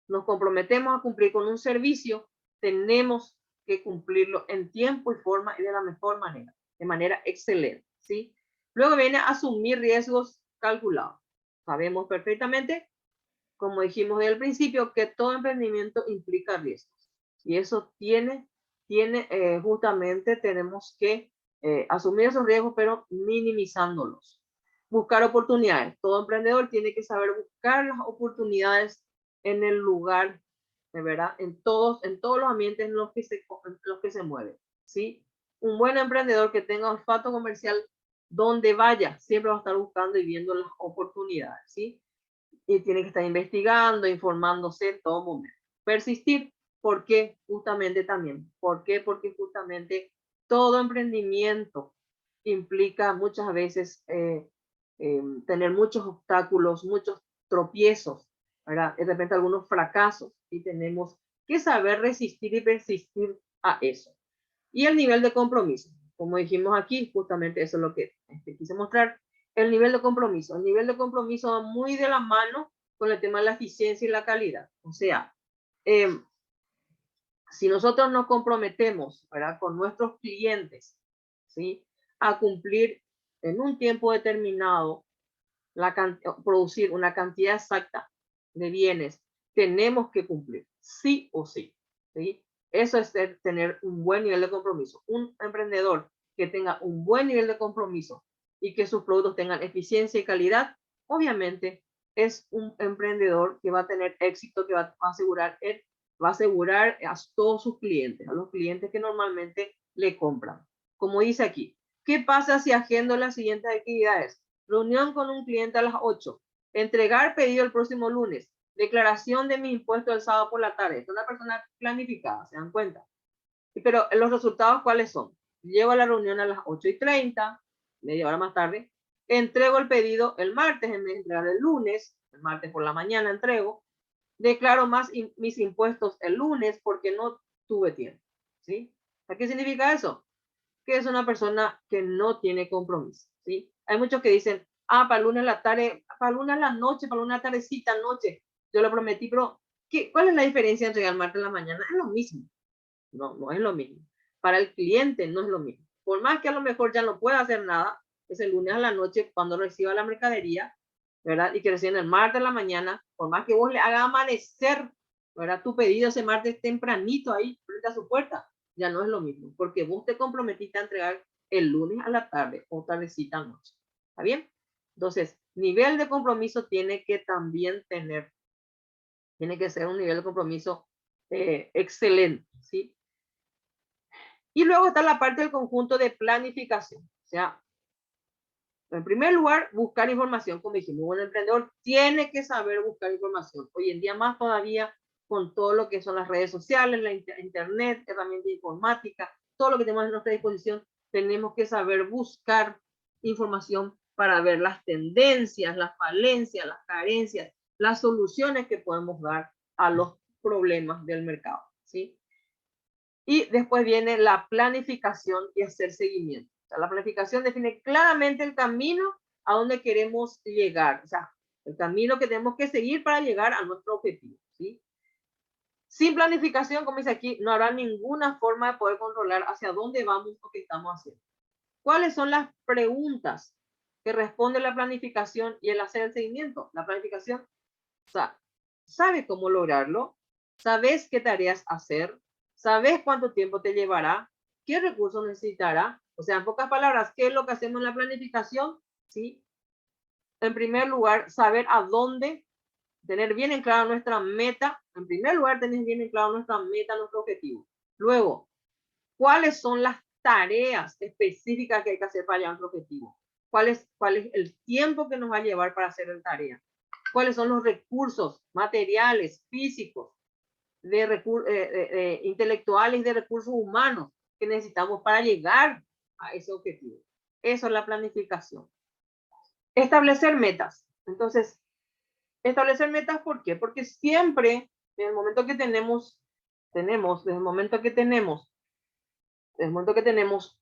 nos comprometemos a cumplir con un servicio, tenemos que cumplirlo en tiempo y forma y de la mejor manera, de manera excelente, ¿sí? Luego viene asumir riesgos calculados. Sabemos perfectamente, como dijimos desde el principio, que todo emprendimiento implica riesgos. Y eso justamente tenemos que asumir esos riesgos, pero minimizándolos. Buscar oportunidades. Todo emprendedor tiene que saber buscar las oportunidades en el lugar, de verdad, en todos los ambientes en los que se mueve, ¿sí? Un buen emprendedor que tenga olfato comercial, donde vaya, siempre va a estar buscando y viendo las oportunidades, ¿sí? Y tiene que estar investigando, informándose en todo momento. Persistir, ¿por qué? Justamente también. ¿Por qué? Porque justamente todo emprendimiento implica muchas veces tener muchos obstáculos, muchos tropiezos, ¿verdad? De repente algunos fracasos y tenemos que saber resistir y persistir a eso. Y el nivel de compromiso. Como dijimos aquí, justamente eso es lo que quise mostrar. El nivel de compromiso. El nivel de compromiso va muy de la mano con el tema de la eficiencia y la calidad. O sea, si nosotros nos comprometemos, ¿verdad?, con nuestros clientes, ¿sí?, a cumplir en un tiempo determinado, producir una cantidad exacta de bienes, tenemos que cumplir, sí o sí, ¿sí? Eso es tener un buen nivel de compromiso. Un emprendedor que tenga un buen nivel de compromiso y que sus productos tengan eficiencia y calidad, obviamente es un emprendedor que va a tener éxito, que va a asegurar a todos sus clientes, a los clientes que normalmente le compran. Como dice aquí, ¿qué pasa si agendo las siguientes actividades? Reunión con un cliente a las 8, entregar pedido el próximo lunes, declaración de mi impuesto el sábado por la tarde. Es una persona planificada, ¿se dan cuenta? Pero los resultados, ¿cuáles son? Llego a la reunión a las 8:30, media hora más tarde, entrego el pedido el martes en vez de entregar el lunes, el martes por la mañana entrego, declaro mis impuestos el lunes porque no tuve tiempo, ¿sí? ¿Qué significa eso? Que es una persona que no tiene compromiso, ¿sí? Hay muchos que dicen, para el lunes la tarde, para el lunes la noche, para el lunes la tardecita, noche, yo lo prometí, pero ¿cuál es la diferencia entre el martes en la mañana? Es lo mismo, no es lo mismo. Para el cliente no es lo mismo. Por más que a lo mejor ya no pueda hacer nada, es el lunes a la noche cuando reciba la mercadería, ¿verdad? Y que recién el martes a la mañana, por más que vos le haga amanecer, ¿verdad?, tu pedido ese martes tempranito ahí frente a su puerta, ya no es lo mismo, porque vos te comprometiste a entregar el lunes a la tarde o tardecita noche. ¿Está bien? Entonces, nivel de compromiso tiene que ser un nivel de compromiso excelente, ¿sí? Y luego está la parte del conjunto de planificación. O sea, en primer lugar, buscar información, como dijimos, un emprendedor tiene que saber buscar información. Hoy en día más todavía con todo lo que son las redes sociales, la internet, herramientas informáticas, todo lo que tenemos a nuestra disposición, tenemos que saber buscar información para ver las tendencias, las falencias, las carencias, las soluciones que podemos dar a los problemas del mercado, ¿sí? Y después viene la planificación y hacer seguimiento. O sea, la planificación define claramente el camino a donde queremos llegar. O sea, el camino que tenemos que seguir para llegar a nuestro objetivo, ¿sí? Sin planificación, como dice aquí, no habrá ninguna forma de poder controlar hacia dónde vamos o qué estamos haciendo. ¿Cuáles son las preguntas que responde la planificación y el hacer el seguimiento. La planificación, o sea, sabes cómo lograrlo, sabes qué tareas hacer, sabes cuánto tiempo te llevará, qué recursos necesitará. O sea, en pocas palabras, ¿qué es lo que hacemos en la planificación? ¿Sí? En primer lugar, saber a dónde, tener bien en claro nuestra meta. En primer lugar, tener bien en claro nuestra meta, nuestro objetivo. Luego, ¿cuáles son las tareas específicas que hay que hacer para llegar a nuestro objetivo? ¿Cuál es el tiempo que nos va a llevar para hacer la tarea? ¿Cuáles son los recursos materiales, físicos, intelectuales y de recursos humanos que necesitamos para llegar a ese objetivo? Eso es la planificación. Establecer metas. Entonces, establecer metas, ¿por qué? Porque siempre, en el momento que tenemos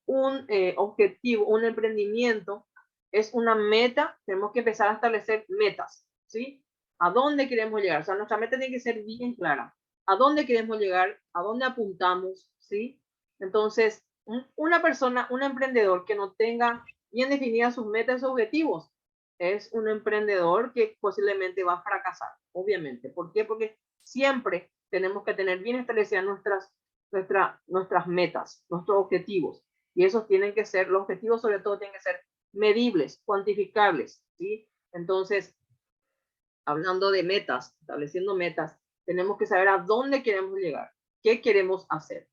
un objetivo, un emprendimiento, es una meta, tenemos que empezar a establecer metas, ¿sí? ¿A dónde queremos llegar? O sea, nuestra meta tiene que ser bien clara. ¿A dónde queremos llegar? ¿A dónde apuntamos? ¿Sí? Entonces, una persona, un emprendedor que no tenga bien definidas sus metas y objetivos, es un emprendedor que posiblemente va a fracasar, obviamente. ¿Por qué? Porque siempre tenemos que tener bien establecidas nuestras metas, nuestros objetivos. Y esos tienen que ser, los objetivos sobre todo tienen que ser medibles, cuantificables, ¿sí? Entonces, hablando de metas, estableciendo metas, tenemos que saber a dónde queremos llegar, qué queremos hacer.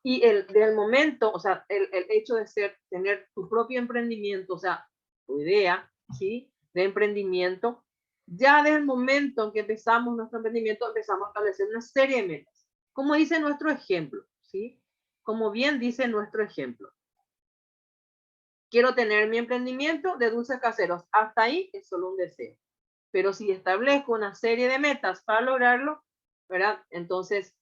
Y del momento, o sea, el hecho de tener tu propio emprendimiento, o sea, tu idea, ¿sí? De emprendimiento, ya desde el momento en que empezamos nuestro emprendimiento, empezamos a establecer una serie de metas. Como dice nuestro ejemplo, ¿sí? Como bien dice nuestro ejemplo. Quiero tener mi emprendimiento de dulces caseros. Hasta ahí es solo un deseo. Pero si establezco una serie de metas para lograrlo, ¿verdad? Entonces,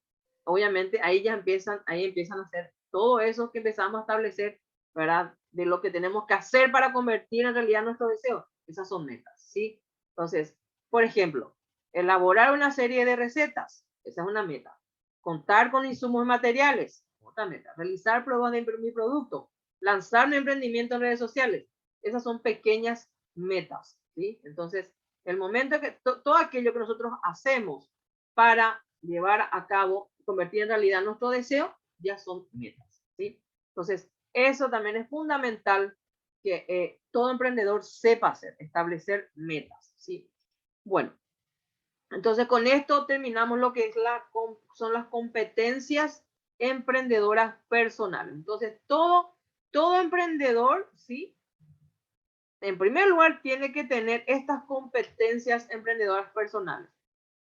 obviamente, ahí empiezan a hacer todo eso que empezamos a establecer, ¿verdad? De lo que tenemos que hacer para convertir en realidad nuestro deseo. Esas son metas, ¿sí? Entonces, por ejemplo, elaborar una serie de recetas. Esa es una meta. Contar con insumos materiales. Otra meta. Realizar pruebas de mi producto. Lanzar un emprendimiento en redes sociales. Esas son pequeñas metas, ¿sí? Entonces, el momento que todo aquello que nosotros hacemos para llevar a cabo, convertir en realidad nuestro deseo, ya son metas, ¿sí? Entonces, eso también es fundamental que todo emprendedor sepa hacer, establecer metas, ¿sí? Bueno, entonces con esto terminamos lo que son las competencias emprendedoras personales. Entonces, todo emprendedor, ¿sí? En primer lugar, tiene que tener estas competencias emprendedoras personales,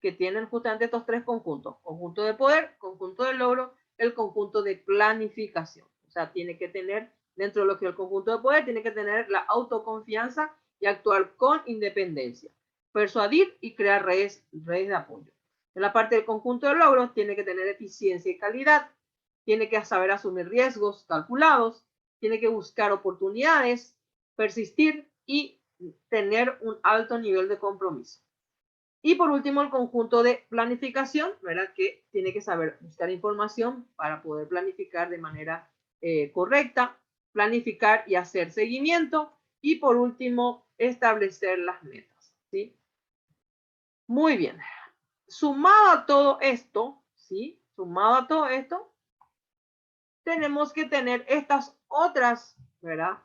que tienen justamente estos tres conjuntos: conjunto de poder, conjunto de logro, el conjunto de planificación. O sea, tiene que tener, dentro de lo que es el conjunto de poder, tiene que tener la autoconfianza y actuar con independencia, persuadir y crear redes de apoyo. En la parte del conjunto de logros, tiene que tener eficiencia y calidad, tiene que saber asumir riesgos calculados, tiene que buscar oportunidades, persistir y tener un alto nivel de compromiso. Y por último, el conjunto de planificación, ¿verdad? Que tiene que saber buscar información para poder planificar de manera correcta, planificar y hacer seguimiento. Y por último, establecer las metas, ¿sí? Muy bien. Sumado a todo esto, ¿sí? Sumado a todo esto, tenemos que tener estas otras, ¿verdad?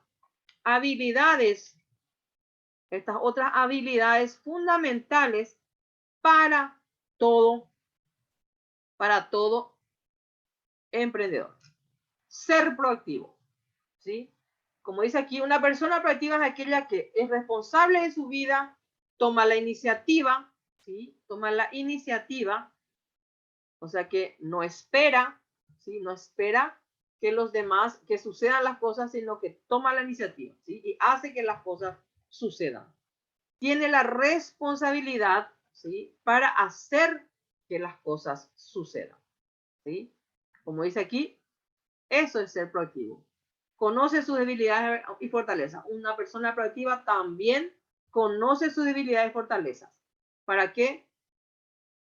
Estas otras habilidades fundamentales para todo emprendedor. Ser proactivo, ¿sí? Como dice aquí, una persona proactiva es aquella que es responsable de su vida, toma la iniciativa, ¿sí? Toma la iniciativa, o sea que no espera, ¿sí? No espera que los demás, que sucedan las cosas, sino que toma la iniciativa, ¿sí? Y hace que las cosas sucedan. Tiene la responsabilidad, ¿sí? Para hacer que las cosas sucedan, ¿sí? Como dice aquí, eso es ser proactivo. Conoce sus debilidades y fortalezas. Una persona proactiva también conoce sus debilidades y fortalezas. ¿Para qué?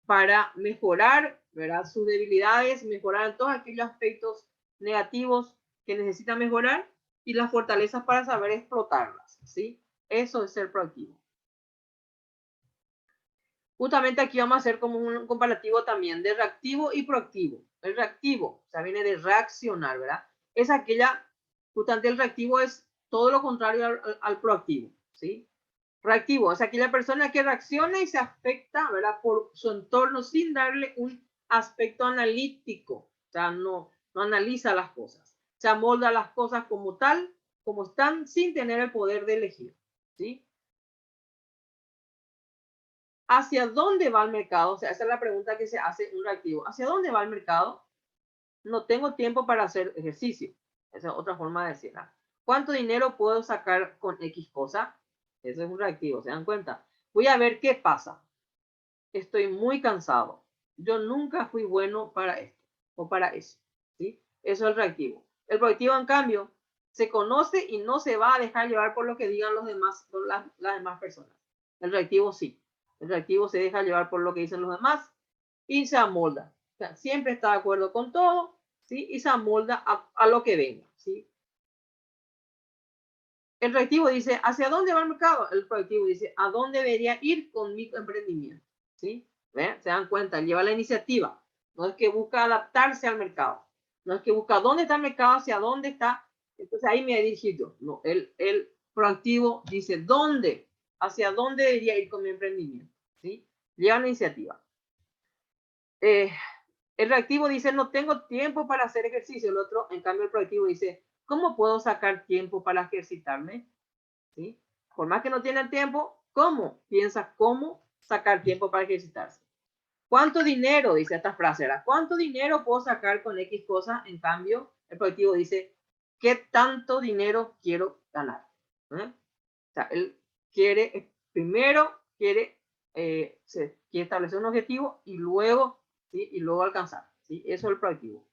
Para mejorar, ¿verdad? Sus debilidades, mejorar todos aquellos aspectos negativos que necesita mejorar, y las fortalezas para saber explotarlas, ¿sí? Eso es ser proactivo. Justamente aquí vamos a hacer como un comparativo también de reactivo y proactivo. El reactivo, o sea, viene de reaccionar, ¿verdad? Es aquella, justamente el reactivo es todo lo contrario al proactivo, ¿sí? Reactivo es aquella persona que reacciona y se afecta, ¿verdad? Por su entorno sin darle un aspecto analítico, o sea, no analiza las cosas, se amolda las cosas como tal, como están, sin tener el poder de elegir, ¿sí? ¿Hacia dónde va el mercado? O sea, esa es la pregunta que se hace un reactivo. ¿Hacia dónde va el mercado? No tengo tiempo para hacer ejercicio. Esa es otra forma de decirla. ¿Cuánto dinero puedo sacar con X cosa? Ese es un reactivo, ¿se dan cuenta? Voy a ver qué pasa. Estoy muy cansado. Yo nunca fui bueno para esto o para eso, ¿sí? Eso es el reactivo. El proactivo, en cambio, se conoce y no se va a dejar llevar por lo que digan los demás, por las demás personas. El reactivo sí. El reactivo se deja llevar por lo que dicen los demás y se amolda. O sea, siempre está de acuerdo con todo, ¿sí? Y se amolda a lo que venga, ¿sí? El reactivo dice, ¿hacia dónde va el mercado? El proactivo dice, ¿a dónde debería ir con mi emprendimiento? ¿Sí? ¿Ven? Se dan cuenta, lleva la iniciativa. No es que busca adaptarse al mercado. No es que busca dónde está el mercado, hacia dónde está. Entonces ahí me he dirigido. No, el proactivo dice, ¿dónde? ¿Hacia dónde debería ir con mi emprendimiento? ¿Sí? Lleva la iniciativa. El reactivo dice, no tengo tiempo para hacer ejercicio. El otro, en cambio, el proactivo dice, ¿cómo puedo sacar tiempo para ejercitarme? ¿Sí? Por más que no tienen tiempo, ¿cómo? Piensa cómo sacar tiempo para ejercitarse. ¿Cuánto dinero? Dice esta frase, ¿verdad? ¿Cuánto dinero puedo sacar con X cosas? En cambio, el proactivo dice, ¿qué tanto dinero quiero ganar? O sea, él quiere, primero quiere, quiere establecer un objetivo y luego, ¿sí? Y luego alcanzar, ¿sí? Eso es el proactivo.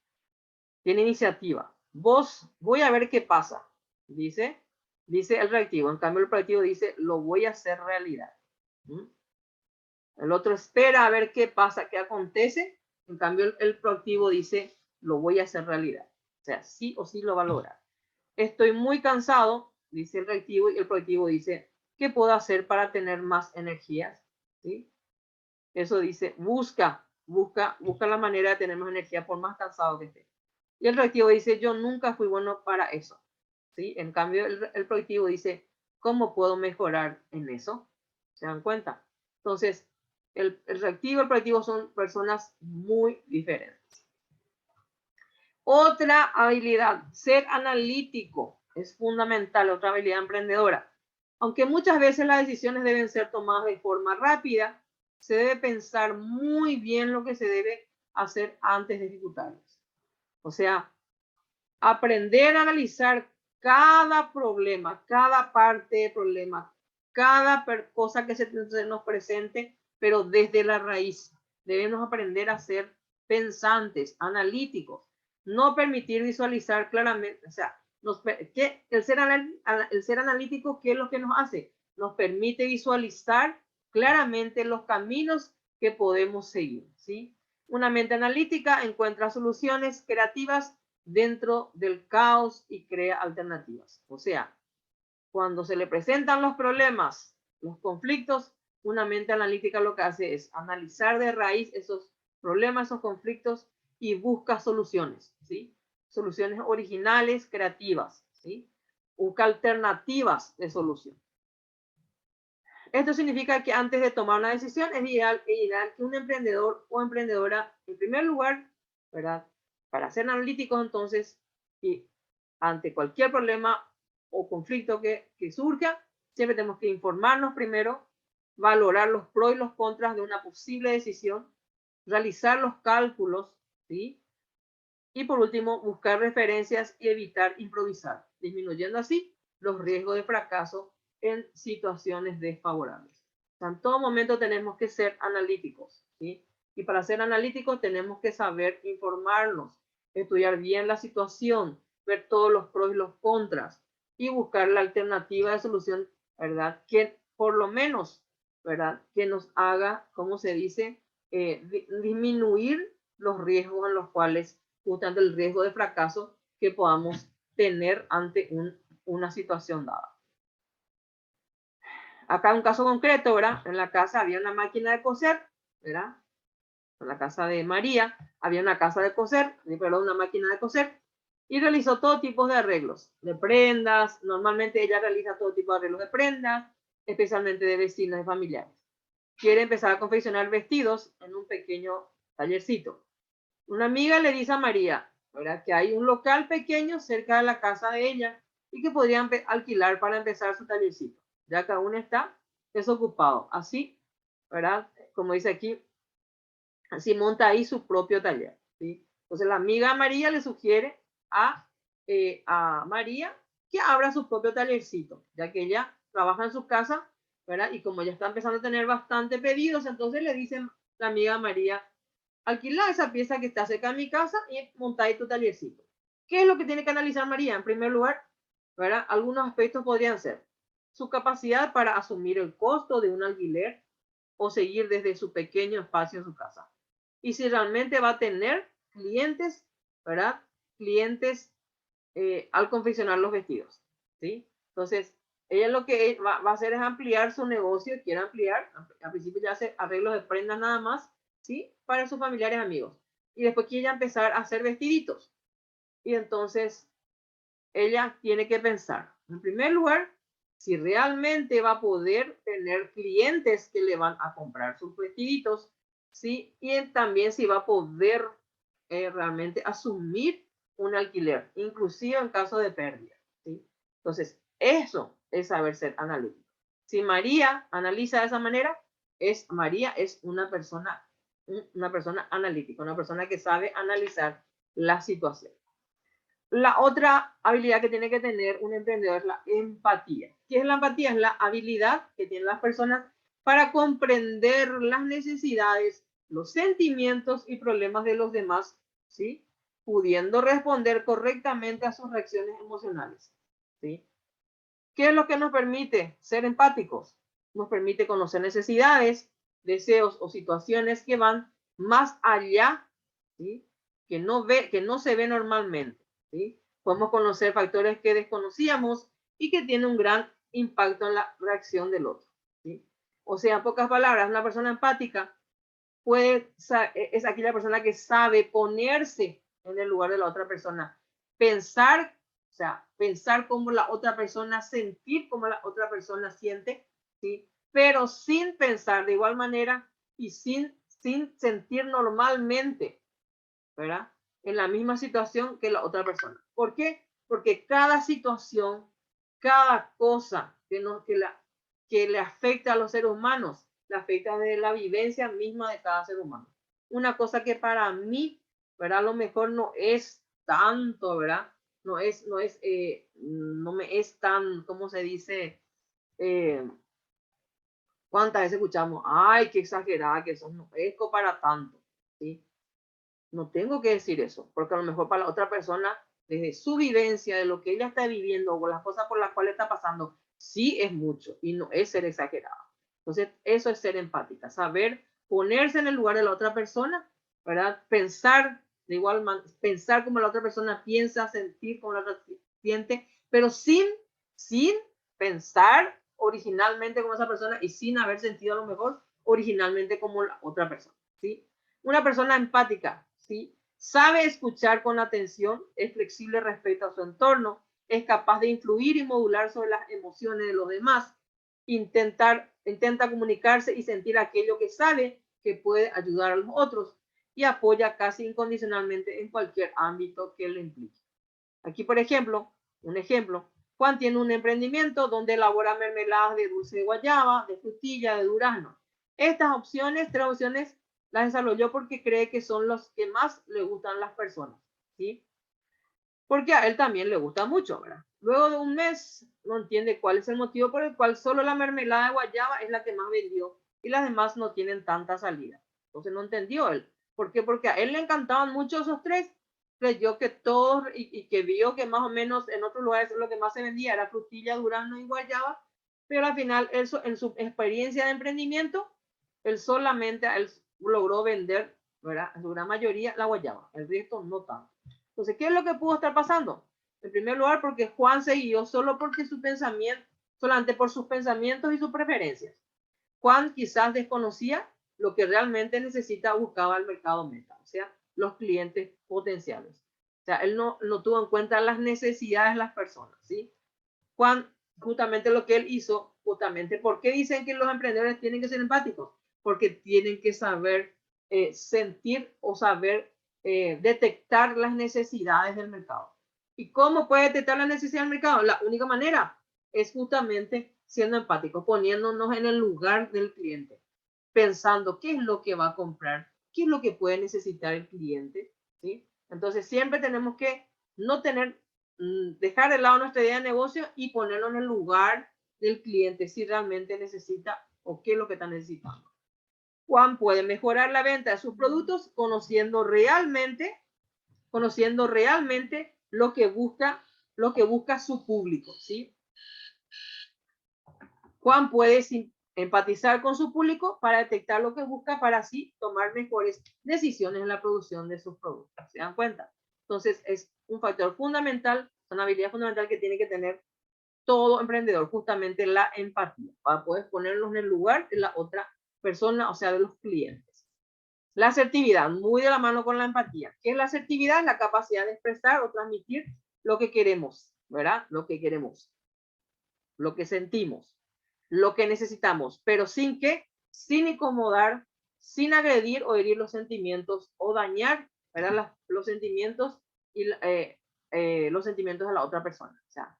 Tiene iniciativa. Voy a ver qué pasa, dice el reactivo. En cambio, el proactivo dice, lo voy a hacer realidad. El otro espera a ver qué pasa, qué acontece. En cambio, el proactivo dice, lo voy a hacer realidad. O sea, sí o sí lo va a lograr. Estoy muy cansado, dice el reactivo, y el proactivo dice, ¿qué puedo hacer para tener más energías? ¿Sí? Eso dice, busca la manera de tener más energía por más cansado que esté. Y el reactivo dice, yo nunca fui bueno para eso. ¿Sí? En cambio, el proactivo dice, ¿cómo puedo mejorar en eso? ¿Se dan cuenta? Entonces, el reactivo y el proactivo son personas muy diferentes. Otra habilidad, ser analítico, es fundamental, otra habilidad emprendedora. Aunque muchas veces las decisiones deben ser tomadas de forma rápida, se debe pensar muy bien lo que se debe hacer antes de ejecutarlas. O sea, aprender a analizar cada problema, cada parte del problema, cada cosa que se nos presente, pero desde la raíz. Debemos aprender a ser pensantes, analíticos, no permitir visualizar claramente, o sea, el ser analítico, ¿qué es lo que nos hace? Nos permite visualizar claramente los caminos que podemos seguir, ¿sí? Una mente analítica encuentra soluciones creativas dentro del caos y crea alternativas. O sea, cuando se le presentan los problemas, los conflictos, una mente analítica lo que hace es analizar de raíz esos problemas, esos conflictos y busca soluciones, ¿sí? Soluciones originales, creativas, ¿sí? Busca alternativas de solución. Esto significa que antes de tomar una decisión es ideal que un emprendedor o emprendedora, en primer lugar, ¿verdad? Para ser analíticos, entonces, y ante cualquier problema o conflicto que surja, siempre tenemos que informarnos primero, valorar los pros y los contras de una posible decisión, realizar los cálculos, ¿sí? Y por último, buscar referencias y evitar improvisar, disminuyendo así los riesgos de fracaso en situaciones desfavorables. O sea, en todo momento tenemos que ser analíticos, ¿sí? Y para ser analíticos tenemos que saber informarnos, estudiar bien la situación, ver todos los pros y los contras y buscar la alternativa de solución, ¿verdad? Que por lo menos, ¿verdad? Que nos haga, ¿cómo se dice? Disminuir los riesgos en los cuales justamente el riesgo de fracaso que podamos tener ante una situación dada. Acá un caso concreto, ¿verdad? En la casa había una máquina de coser, ¿verdad? En la casa de María había una casa de coser, perdón, una máquina de coser, y realizó todo tipo de arreglos, de prendas. Normalmente ella realiza todo tipo de arreglos de prendas, especialmente de vecinos y familiares. Quiere empezar a confeccionar vestidos en un pequeño tallercito. Una amiga le dice a María, ¿verdad?, que hay un local pequeño cerca de la casa de ella y que podrían alquilar para empezar su tallercito, ya que aún está desocupado. Así, ¿verdad? Como dice aquí, así monta ahí su propio taller, ¿sí? Entonces la amiga María le sugiere a María que abra su propio tallercito, ya que ella trabaja en su casa, ¿verdad? Y como ya está empezando a tener bastante pedidos, entonces le dicen la amiga María, alquila esa pieza que está cerca de mi casa y monta ahí tu tallercito. ¿Qué es lo que tiene que analizar María? En primer lugar, ¿verdad? Algunos aspectos podrían ser su capacidad para asumir el costo de un alquiler o seguir desde su pequeño espacio en su casa. Y si realmente va a tener clientes, ¿verdad? Clientes al confeccionar los vestidos, ¿sí? Entonces, ella lo que va a hacer es ampliar su negocio, quiere ampliar, al principio ya hace arreglos de prendas nada más, ¿sí? Para sus familiares y amigos. Y después quiere empezar a hacer vestiditos. Y entonces, ella tiene que pensar, en primer lugar, si realmente va a poder tener clientes que le van a comprar sus vestiditos, ¿sí? Y también si va a poder realmente asumir un alquiler, inclusive en caso de pérdida, ¿sí? Entonces, eso es saber ser analítico. Si María analiza de esa manera, María es una persona analítica, una persona que sabe analizar la situación. La otra habilidad que tiene que tener un emprendedor es la empatía. ¿Qué es la empatía? Es la habilidad que tienen las personas para comprender las necesidades, los sentimientos y problemas de los demás, ¿sí? Pudiendo responder correctamente a sus reacciones emocionales, ¿sí? ¿Qué es lo que nos permite ser empáticos? Nos permite conocer necesidades, deseos o situaciones que van más allá, ¿sí? Que no se ve normalmente, ¿sí? Podemos conocer factores que desconocíamos y que tienen un gran impacto en la reacción del otro, ¿sí? O sea, en pocas palabras, una persona empática es aquella persona que sabe ponerse en el lugar de la otra persona, pensar, o sea, pensar como la otra persona, sentir como la otra persona siente, ¿sí? Pero sin pensar de igual manera y sin sentir normalmente, ¿verdad? En la misma situación que la otra persona. ¿Por qué? Porque cada situación, cada cosa que le afecta a los seres humanos, le afecta de la vivencia misma de cada ser humano. Una cosa que para mí, ¿verdad? A lo mejor no es tanto, ¿verdad? No me es tan, ¿cómo se dice? ¿Cuántas veces escuchamos? Ay, qué exagerada que eso no es para tanto, ¿sí? No tengo que decir eso, porque a lo mejor para la otra persona, desde su vivencia, de lo que ella está viviendo o las cosas por las cuales está pasando, sí es mucho y no es ser exagerado. Entonces, eso es ser empática, saber ponerse en el lugar de la otra persona, ¿verdad? Pensar de igual manera, pensar como la otra persona piensa, sentir como la otra siente, pero sin pensar originalmente como esa persona y sin haber sentido a lo mejor originalmente como la otra persona, ¿sí? Una persona empática, ¿sí? Sabe escuchar con atención, es flexible respecto a su entorno, es capaz de influir y modular sobre las emociones de los demás, intenta comunicarse y sentir aquello que sabe que puede ayudar a los otros y apoya casi incondicionalmente en cualquier ámbito que le implique. Aquí, por ejemplo, un ejemplo, Juan tiene un emprendimiento donde elabora mermeladas de dulce de guayaba, de frutilla, de durazno. Estas tres opciones, las desarrolló porque cree que son los que más le gustan a las personas, ¿sí? Porque a él también le gusta mucho, ¿verdad? Luego de un mes, no entiende cuál es el motivo por el cual solo la mermelada de guayaba es la que más vendió y las demás no tienen tanta salida. Entonces no entendió él. ¿Por qué? Porque a él le encantaban mucho esos tres. Creyó que todos y que vio que más o menos en otros lugares lo que más se vendía era frutilla, durazno y guayaba, pero al final él, en su experiencia de emprendimiento, él logró vender, ¿verdad? En su gran mayoría la guayaba, el resto no tanto. Entonces, ¿qué es lo que pudo estar pasando? En primer lugar, porque Juan se guió solo porque su pensamiento, solamente por sus pensamientos y sus preferencias. Juan quizás desconocía lo que realmente necesita, buscaba el mercado meta, o sea, los clientes potenciales. O sea, él no tuvo en cuenta las necesidades de las personas, ¿sí? Juan, justamente lo que él hizo, justamente, ¿por qué dicen que los emprendedores tienen que ser empáticos? Porque tienen que saber sentir o saber detectar las necesidades del mercado. ¿Y cómo puede detectar las necesidades del mercado? La única manera es justamente siendo empáticos, poniéndonos en el lugar del cliente, pensando qué es lo que va a comprar, qué es lo que puede necesitar el cliente, ¿sí? Entonces siempre tenemos que no tener, dejar de lado nuestra idea de negocio y ponerlo en el lugar del cliente si realmente necesita o qué es lo que está necesitando. Juan puede mejorar la venta de sus productos conociendo realmente lo que busca su público, ¿sí? Juan puede empatizar con su público para detectar lo que busca para así tomar mejores decisiones en la producción de sus productos. ¿Se dan cuenta? Entonces es un factor fundamental, una habilidad fundamental que tiene que tener todo emprendedor, justamente la empatía, para poder ponernos en el lugar de la otra persona, o sea, de los clientes. La asertividad, muy de la mano con la empatía. ¿Qué es la asertividad? La capacidad de expresar o transmitir lo que queremos, ¿verdad? Lo que queremos, lo que sentimos, lo que necesitamos, pero sin incomodar, sin agredir o herir los sentimientos o dañar, ¿verdad? Los sentimientos y los sentimientos de la otra persona. O sea,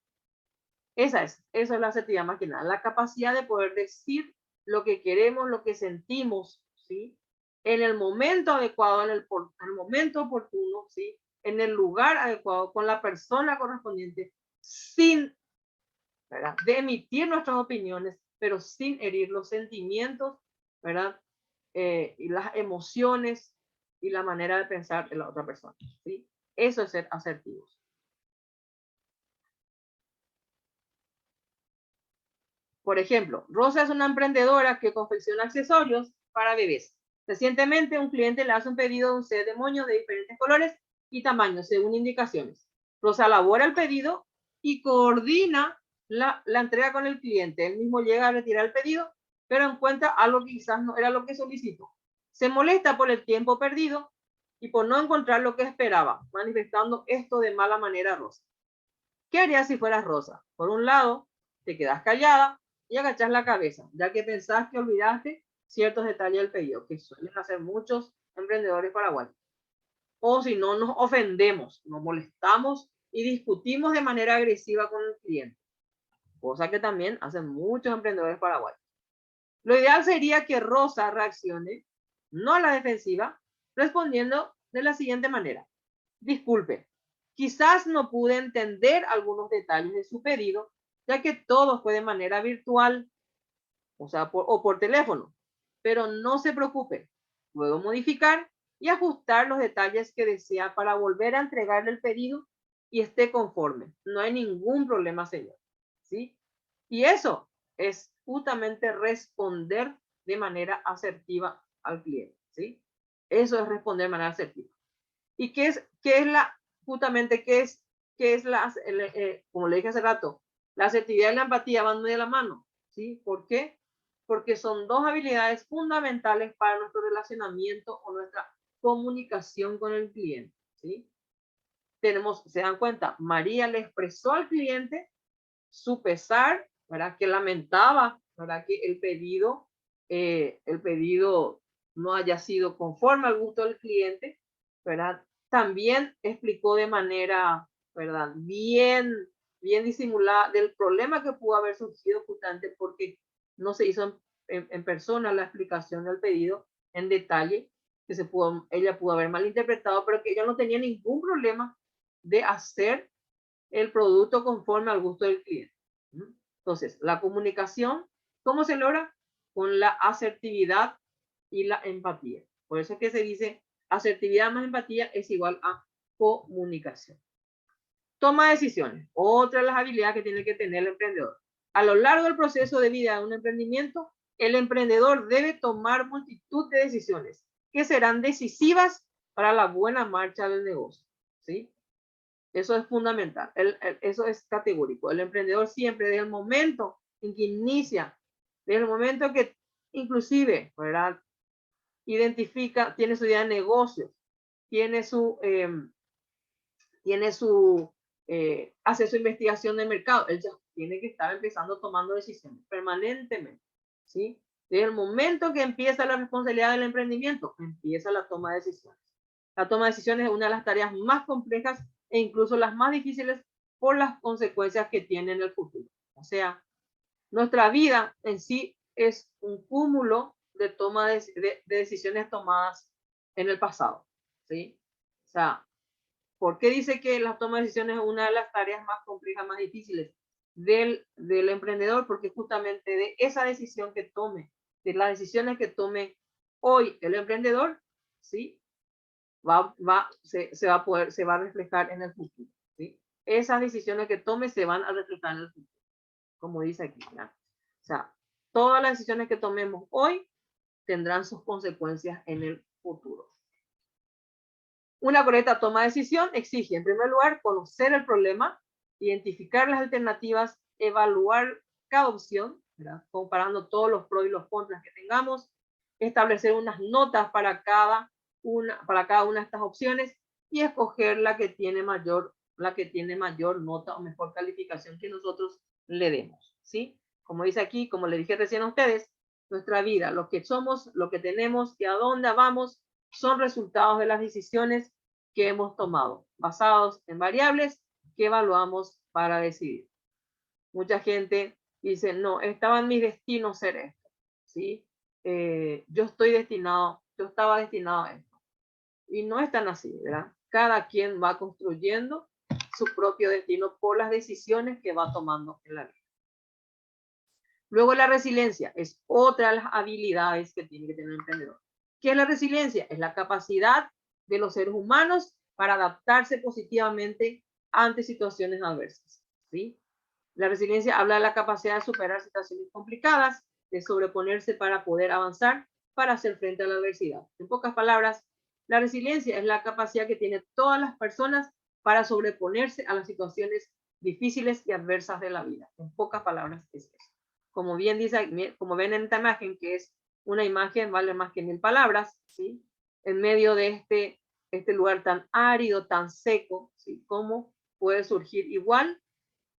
eso es la asertividad más que nada, la capacidad de poder decir lo que queremos, lo que sentimos, ¿sí? En el momento adecuado, en el momento oportuno, ¿sí? En el lugar adecuado, con la persona correspondiente, sin, ¿verdad?, de emitir nuestras opiniones, pero sin herir los sentimientos, ¿verdad? Y las emociones y la manera de pensar de la otra persona, ¿sí? Eso es ser asertivos. Por ejemplo, Rosa es una emprendedora que confecciona accesorios para bebés. Recientemente, un cliente le hace un pedido de un set de moños de diferentes colores y tamaños, según indicaciones. Rosa elabora el pedido y coordina la entrega con el cliente. Él mismo llega a retirar el pedido, pero encuentra algo que quizás no era lo que solicitó. Se molesta por el tiempo perdido y por no encontrar lo que esperaba, manifestando esto de mala manera a Rosa. ¿Qué harías si fueras Rosa? Por un lado, te quedas callada y agachas la cabeza, ya que pensás que olvidaste ciertos detalles del pedido, que suelen hacer muchos emprendedores paraguayos. O si no, nos ofendemos, nos molestamos y discutimos de manera agresiva con el cliente, cosa que también hacen muchos emprendedores paraguayos. Lo ideal sería que Rosa reaccione, no a la defensiva, respondiendo de la siguiente manera. Disculpe, quizás no pude entender algunos detalles de su pedido, ya que todo fue de manera virtual, o sea, por teléfono. Pero no se preocupe, puedo modificar y ajustar los detalles que desea para volver a entregarle el pedido y esté conforme. No hay ningún problema, señor. ¿Sí? Y eso es justamente responder de manera asertiva al cliente. ¿Sí? Eso es responder de manera asertiva. ¿Y qué es la, justamente, qué es la, como le dije hace rato, la asertividad y la empatía van muy de la mano? ¿Sí? ¿Por qué? Porque son dos habilidades fundamentales para nuestro relacionamiento o nuestra comunicación con el cliente. ¿Sí? Se dan cuenta, María le expresó al cliente su pesar, ¿verdad? Que lamentaba, ¿verdad? Que el pedido no haya sido conforme al gusto del cliente, ¿verdad? También explicó de manera, ¿verdad?, bien disimulada del problema que pudo haber surgido justamente porque no se hizo en persona la explicación del pedido en detalle, que ella pudo haber malinterpretado, pero que ella no tenía ningún problema de hacer el producto conforme al gusto del cliente. Entonces, la comunicación, ¿cómo se logra? Con la asertividad y la empatía. Por eso es que se dice asertividad más empatía es igual a comunicación. Toma de decisiones, otra de las habilidades que tiene que tener el emprendedor. A lo largo del proceso de vida de un emprendimiento, el emprendedor debe tomar multitud de decisiones que serán decisivas para la buena marcha del negocio. ¿Sí? Eso es fundamental, eso es categórico. El emprendedor siempre, desde el momento en que inicia, desde el momento que inclusive, ¿verdad? Identifica, tiene su idea de negocio, tiene su hace su investigación de mercado, él ya tiene que estar empezando tomando decisiones permanentemente, ¿sí? Desde el momento que empieza la responsabilidad del emprendimiento, empieza la toma de decisiones. La toma de decisiones es una de las tareas más complejas e incluso las más difíciles por las consecuencias que tiene en el futuro. O sea, nuestra vida en sí es un cúmulo de toma de decisiones tomadas en el pasado, ¿sí? O sea, ¿por qué dice que la toma de decisiones es una de las tareas más complejas, más difíciles del emprendedor? Porque justamente de esa decisión que tome, de las decisiones que tome hoy el emprendedor, ¿sí? Se va a reflejar en el futuro, ¿sí? Esas decisiones que tome se van a reflejar en el futuro, como dice aquí, ¿ya? O sea, todas las decisiones que tomemos hoy tendrán sus consecuencias en el futuro. Una correcta toma de decisión exige, en primer lugar, conocer el problema, identificar las alternativas, evaluar cada opción, ¿verdad? Comparando todos los pros y los contras que tengamos, establecer unas notas para cada una de estas opciones y escoger la que tiene mayor nota o mejor calificación que nosotros le demos, ¿sí? Como dice aquí, como le dije recién a ustedes, nuestra vida, lo que somos, lo que tenemos y a dónde vamos, son resultados de las decisiones que hemos tomado, basados en variables que evaluamos para decidir. Mucha gente dice, no, estaba en mi destino ser esto, ¿sí? Yo estaba destinado a esto. Y no es tan así, ¿verdad? Cada quien va construyendo su propio destino por las decisiones que va tomando en la vida. Luego la resiliencia es otra de las habilidades que tiene que tener el emprendedor. ¿Qué es la resiliencia? Es la capacidad de los seres humanos para adaptarse positivamente ante situaciones adversas, ¿sí? La resiliencia habla de la capacidad de superar situaciones complicadas, de sobreponerse para poder avanzar, para hacer frente a la adversidad. En pocas palabras, la resiliencia es la capacidad que tienen todas las personas para sobreponerse a las situaciones difíciles y adversas de la vida. En pocas palabras es eso. Como bien dice, como ven en esta imagen, que es una imagen, vale más que 1000 palabras, ¿sí? En medio de este lugar tan árido, tan seco, ¿sí? ¿Cómo puede surgir igual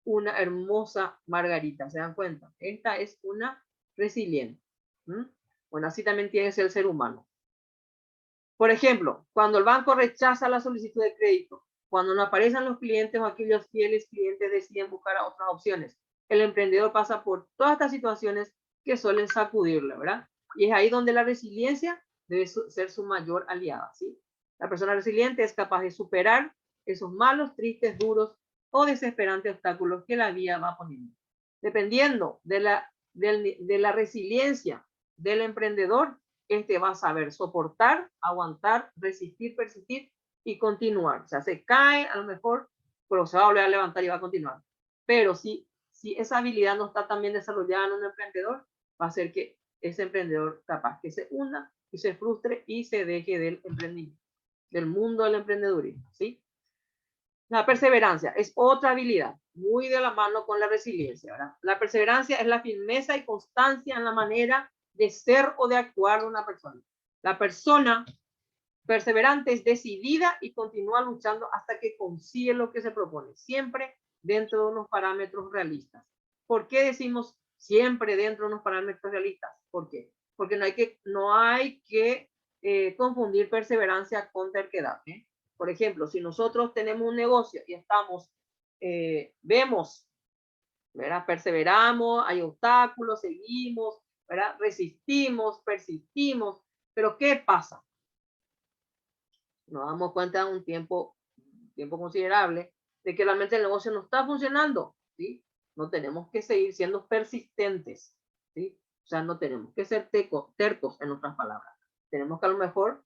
una hermosa margarita? ¿Se dan cuenta? Esta es una resiliente. Bueno, así también tiene que ser el ser humano. Por ejemplo, cuando el banco rechaza la solicitud de crédito, cuando no aparecen los clientes o aquellos fieles clientes deciden buscar otras opciones, el emprendedor pasa por todas estas situaciones que suelen sacudirle, ¿verdad? Y es ahí donde la resiliencia debe ser su mayor aliada, ¿sí? La persona resiliente es capaz de superar esos malos, tristes, duros o desesperantes obstáculos que la vida va poniendo. Dependiendo de la resiliencia del emprendedor, este va a saber soportar, aguantar, resistir, persistir y continuar. O sea, se cae a lo mejor, pero se va a volver a levantar y va a continuar. Pero si esa habilidad no está tan bien desarrollada en un emprendedor, va a hacer que ese emprendedor capaz que se hunda y se frustre y se deje del emprendimiento, del mundo del emprendedurismo, ¿sí? La perseverancia es otra habilidad, muy de la mano con la resiliencia, ¿verdad? La perseverancia es la firmeza y constancia en la manera de ser o de actuar de una persona. La persona perseverante es decidida y continúa luchando hasta que consigue lo que se propone, siempre dentro de unos parámetros realistas. ¿Por qué decimos siempre dentro de unos parámetros realistas? ¿Por qué? Porque no hay que confundir perseverancia con terquedad, ¿eh? Por ejemplo, si nosotros tenemos un negocio y vemos, ¿verdad? Perseveramos, hay obstáculos, seguimos, ¿verdad? Resistimos, persistimos, pero ¿qué pasa? Nos damos cuenta en un tiempo considerable de que realmente el negocio no está funcionando, ¿sí? No tenemos que seguir siendo persistentes, ¿sí? O sea, no tenemos que ser tercos, en otras palabras. Tenemos que a lo mejor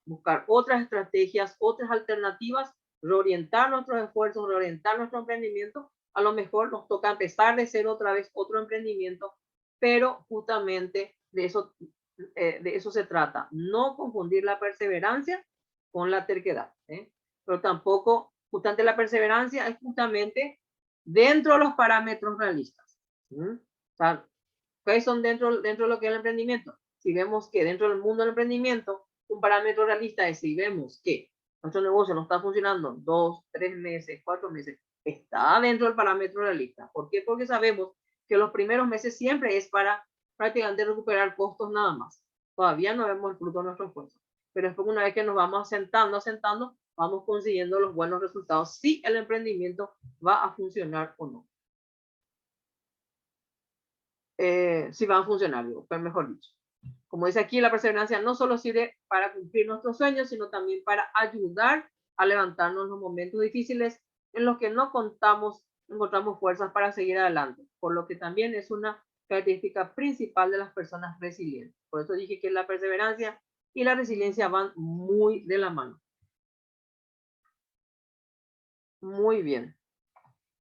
buscar otras estrategias, otras alternativas, reorientar nuestros esfuerzos, reorientar nuestro emprendimiento. A lo mejor nos toca empezar de cero otra vez otro emprendimiento, pero justamente de eso se trata. No confundir la perseverancia con la terquedad, ¿eh? Pero tampoco, justamente la perseverancia es justamente dentro de los parámetros realistas, O sea, ¿qué son dentro de lo que es el emprendimiento? Si vemos que dentro del mundo del emprendimiento, un parámetro realista es si vemos que nuestro negocio no está funcionando 2, 3 meses, 4 meses, está dentro del parámetro realista. ¿Por qué? Porque sabemos que los primeros meses siempre es para prácticamente recuperar costos nada más. Todavía no vemos el fruto de nuestro esfuerzo. Pero después, una vez que nos vamos asentando, vamos consiguiendo los buenos resultados si el emprendimiento va a funcionar o no. Si va a funcionar, digo, pues mejor dicho. Como dice aquí, la perseverancia no solo sirve para cumplir nuestros sueños, sino también para ayudar a levantarnos en los momentos difíciles en los que no encontramos fuerzas para seguir adelante, por lo que también es una característica principal de las personas resilientes. Por eso dije que la perseverancia y la resiliencia van muy de la mano. Muy bien.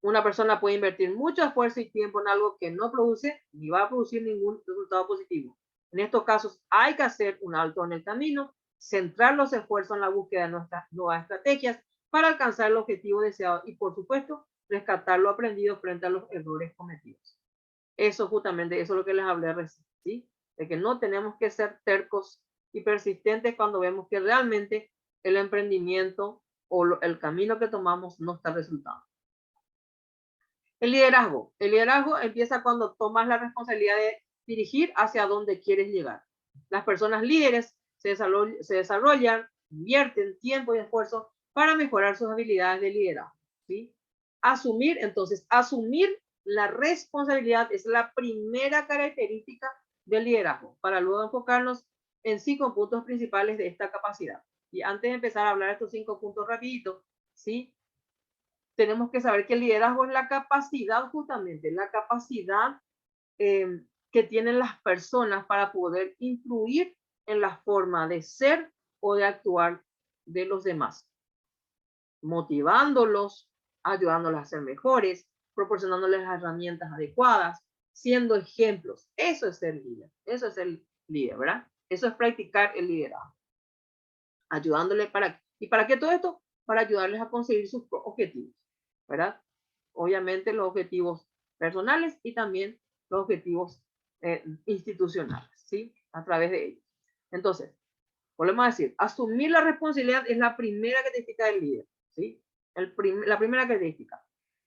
Una persona puede invertir mucho esfuerzo y tiempo en algo que no produce ni va a producir ningún resultado positivo. En estos casos hay que hacer un alto en el camino, centrar los esfuerzos en la búsqueda de nuestras nuevas estrategias para alcanzar el objetivo deseado y, por supuesto, rescatar lo aprendido frente a los errores cometidos. Eso justamente, eso es lo que les hablé recién, ¿sí? De que no tenemos que ser tercos y persistentes cuando vemos que realmente el emprendimiento o el camino que tomamos no está resultando. El liderazgo. El liderazgo empieza cuando tomas la responsabilidad de dirigir hacia donde quieres llegar. Las personas líderes se desarrollan, invierten tiempo y esfuerzo para mejorar sus habilidades de liderazgo, ¿sí? Entonces, asumir la responsabilidad es la primera característica del liderazgo, para luego enfocarnos en 5 puntos principales de esta capacidad. Y antes de empezar a hablar de estos 5 puntos rapidito, ¿sí? Tenemos que saber que el liderazgo es la capacidad, justamente, la capacidad que tienen las personas para poder influir en la forma de ser o de actuar de los demás, motivándolos, ayudándolos a ser mejores, proporcionándoles las herramientas adecuadas, siendo ejemplos. Eso es ser líder, eso es el líder, ¿verdad? Eso es practicar el liderazgo. Ayudándoles ¿para qué todo esto? Para ayudarles a conseguir sus objetivos, ¿verdad? Obviamente los objetivos personales y también los objetivos institucionales, ¿sí? A través de ellos. Entonces, volvemos a decir, asumir la responsabilidad es la primera característica del líder, ¿sí? La primera característica.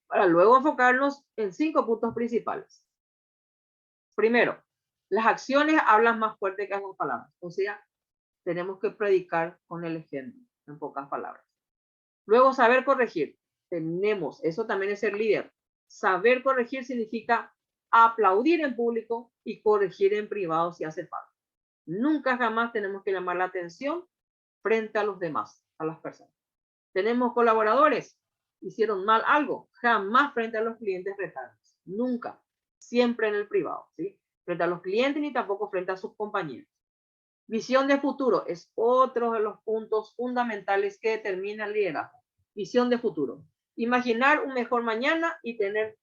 Para luego enfocarnos en 5 puntos principales. Primero, las acciones hablan más fuerte que las palabras. O sea, tenemos que predicar con el ejemplo, en pocas palabras. Luego, saber corregir. Eso también es ser líder. Saber corregir significa aplaudir en público y corregir en privado si hace falta. Nunca jamás tenemos que llamar la atención frente a los demás, a las personas. Tenemos colaboradores, hicieron mal algo, jamás frente a los clientes retardos. Nunca. Siempre en el privado, ¿sí? Frente a los clientes ni tampoco frente a sus compañeros. Visión de futuro es otro de los puntos fundamentales que determina el liderazgo. Visión de futuro. Imaginar un mejor mañana y tener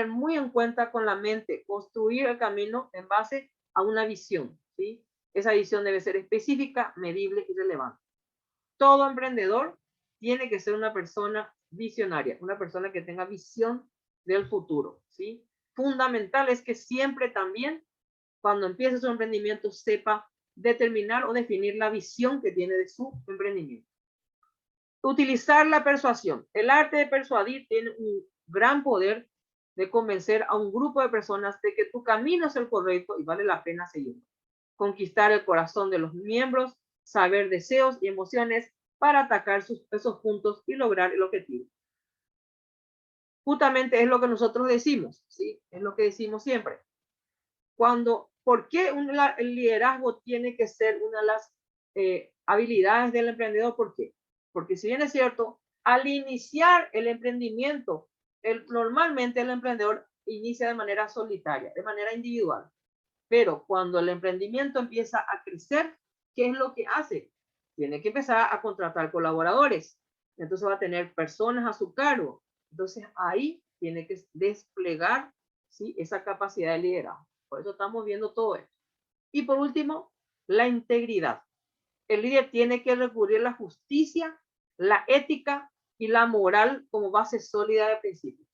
muy en cuenta con la mente, construir el camino en base a una visión, ¿sí? Esa visión debe ser específica, medible y relevante. Todo emprendedor tiene que ser una persona visionaria, una persona que tenga visión del futuro, ¿sí? Fundamental es que siempre también, cuando empiece su emprendimiento, sepa determinar o definir la visión que tiene de su emprendimiento. Utilizar la persuasión. El arte de persuadir tiene un gran poder de convencer a un grupo de personas de que tu camino es el correcto y vale la pena seguirlo. Conquistar el corazón de los miembros, saber deseos y emociones para atacar esos puntos y lograr el objetivo. Justamente es lo que nosotros decimos, ¿sí? Es lo que decimos siempre. ¿Por qué el liderazgo tiene que ser una de las habilidades del emprendedor? ¿Por qué? Porque si bien es cierto, al iniciar el emprendimiento, normalmente el emprendedor inicia de manera solitaria, de manera individual. Pero cuando el emprendimiento empieza a crecer, ¿qué es lo que hace? Tiene que empezar a contratar colaboradores. Entonces va a tener personas a su cargo. Entonces ahí tiene que desplegar, ¿sí?, esa capacidad de liderazgo. Por eso estamos viendo todo esto. Y por último, la integridad. El líder tiene que recurrir a la justicia, la ética y la moral como base sólida de principios.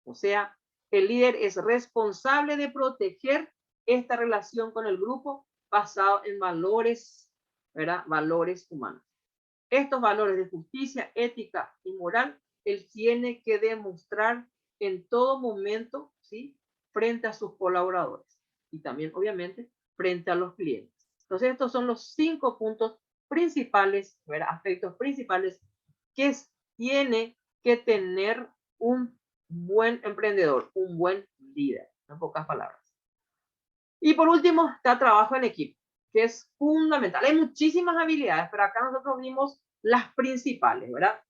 O sea, El líder es responsable de proteger esta relación con el grupo basado en valores, ¿verdad? Valores humanos. Estos valores de justicia, ética y moral, él tiene que demostrar en todo momento, ¿sí? Frente a sus colaboradores y también, obviamente, frente a los clientes. Entonces, estos son los 5 puntos principales, ¿verdad? Aspectos principales que tiene que tener un buen emprendedor, un buen líder, en pocas palabras. Y por último, está trabajo en equipo, que es fundamental. Hay muchísimas habilidades, pero acá nosotros vimos las principales, ¿verdad?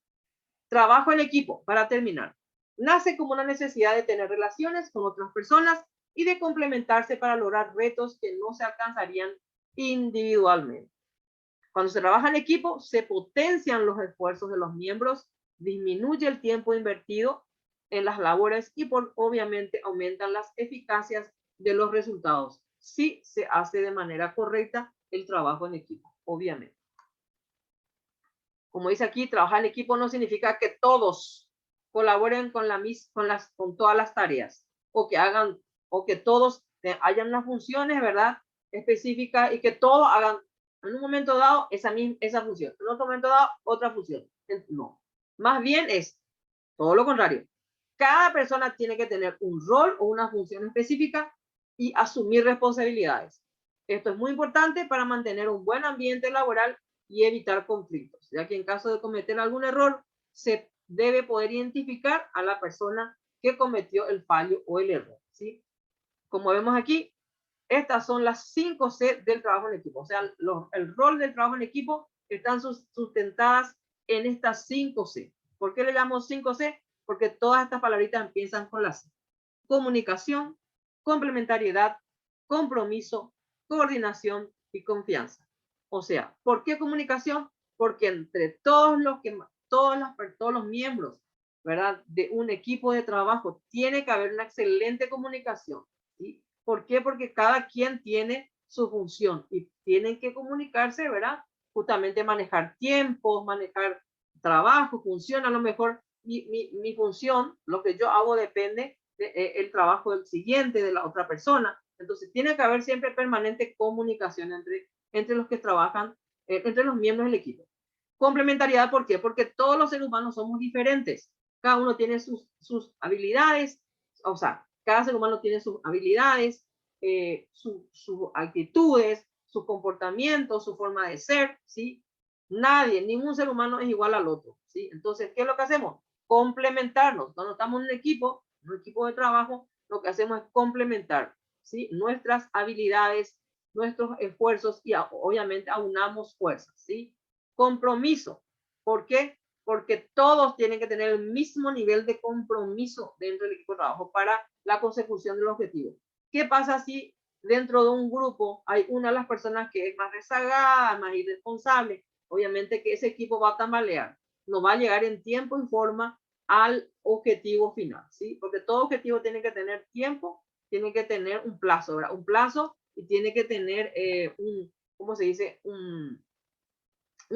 Trabajo en equipo, para terminar. Nace como una necesidad de tener relaciones con otras personas y de complementarse para lograr retos que no se alcanzarían individualmente. Cuando se trabaja en equipo, se potencian los esfuerzos de los miembros, disminuye el tiempo invertido en las labores y obviamente aumentan las eficacias de los resultados si se hace de manera correcta el trabajo en equipo, obviamente. Como dice aquí, trabajar en equipo no significa que todos colaboren con todas las tareas o que todos hayan unas funciones, ¿verdad? Específicas y que todos hagan en un momento dado esa función, en otro momento dado otra función. No, más bien es todo lo contrario. Cada persona tiene que tener un rol o una función específica y asumir responsabilidades. Esto es muy importante para mantener un buen ambiente laboral y evitar conflictos, ya que en caso de cometer algún error, se debe poder identificar a la persona que cometió el fallo o el error, ¿sí? Como vemos aquí, estas son las 5 C del trabajo en equipo. O sea, el rol del trabajo en equipo están sustentadas en estas 5 C. ¿Por qué le llamo 5 C? Porque todas estas palabritas empiezan con la C. Comunicación, complementariedad, compromiso, coordinación y confianza. O sea, ¿por qué comunicación? Porque entre todos los miembros, ¿verdad? De un equipo de trabajo tiene que haber una excelente comunicación, ¿sí? ¿Por qué? Porque cada quien tiene su función y tienen que comunicarse, ¿verdad? Justamente manejar tiempos, manejar trabajo, función, a lo mejor mi función, lo que yo hago depende del trabajo del siguiente, de la otra persona. Entonces tiene que haber siempre permanente comunicación entre los que trabajan, entre los miembros del equipo. Complementariedad, ¿por qué? Porque todos los seres humanos somos diferentes. Cada uno tiene sus habilidades, o sea, cada ser humano tiene sus habilidades, sus actitudes, sus comportamientos, su forma de ser, ¿sí? Nadie, ningún ser humano es igual al otro, ¿sí? Entonces, ¿qué es lo que hacemos? Complementarnos. Cuando estamos en un equipo de trabajo, lo que hacemos es complementar, ¿sí? Nuestras habilidades, nuestros esfuerzos y obviamente aunamos fuerzas, ¿sí? Compromiso. ¿Por qué? Porque todos tienen que tener el mismo nivel de compromiso dentro del equipo de trabajo para la consecución del objetivo. ¿Qué pasa si dentro de un grupo hay una de las personas que es más rezagada, más irresponsable? Obviamente que ese equipo va a tambalear, no va a llegar en tiempo y forma al objetivo final, ¿sí? Porque todo objetivo tiene que tener tiempo, tiene que tener un plazo, ¿verdad? Un plazo y tiene que tener ¿cómo se dice? Un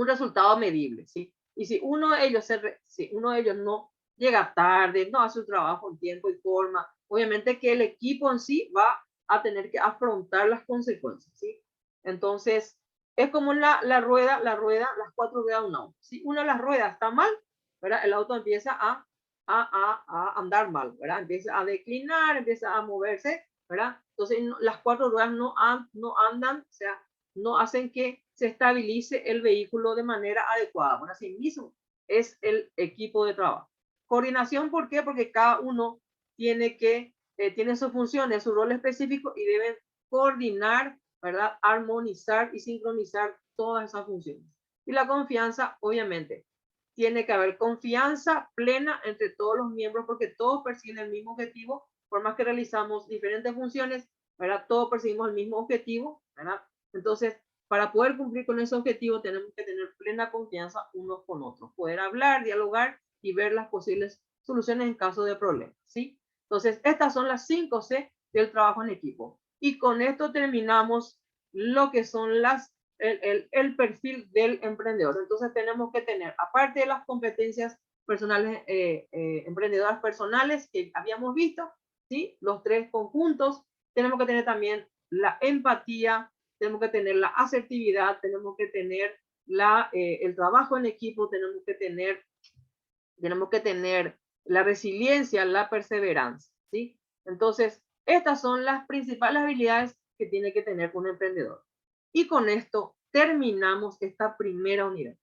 resultado medible, ¿sí? Y si uno de ellos no llega tarde, no hace su trabajo en tiempo y forma, obviamente que el equipo en sí va a tener que afrontar las consecuencias, ¿sí? Entonces, es como la rueda, las 4 ruedas de un auto. Si una de las ruedas está mal, ¿verdad? El auto empieza a andar mal, ¿verdad? Empieza a declinar, empieza a moverse, ¿verdad? Entonces, las 4 ruedas no andan, o sea, no hacen que se estabilice el vehículo de manera adecuada. Bueno, así mismo es el equipo de trabajo. Coordinación, ¿por qué? Porque cada uno tiene sus funciones, su rol específico y deben coordinar, ¿verdad? Armonizar y sincronizar todas esas funciones. Y la confianza, obviamente, tiene que haber confianza plena entre todos los miembros porque todos persiguen el mismo objetivo, por más que realizamos diferentes funciones, ¿verdad? Todos perseguimos el mismo objetivo, ¿verdad? Entonces, para poder cumplir con ese objetivo, tenemos que tener plena confianza unos con otros, poder hablar, dialogar y ver las posibles soluciones en caso de problemas, ¿sí? Entonces, estas son las 5 C del trabajo en equipo. Y con esto terminamos lo que son el perfil del emprendedor. Entonces, tenemos que tener, aparte de las competencias personales, emprendedoras personales que habíamos visto, ¿sí? Los tres conjuntos. Tenemos que tener también la empatía, tenemos que tener la asertividad, tenemos que tener el trabajo en equipo, tenemos que tener la resiliencia, la perseverancia, ¿sí? Entonces, estas son las principales habilidades que tiene que tener un emprendedor. Y con esto terminamos esta primera unidad.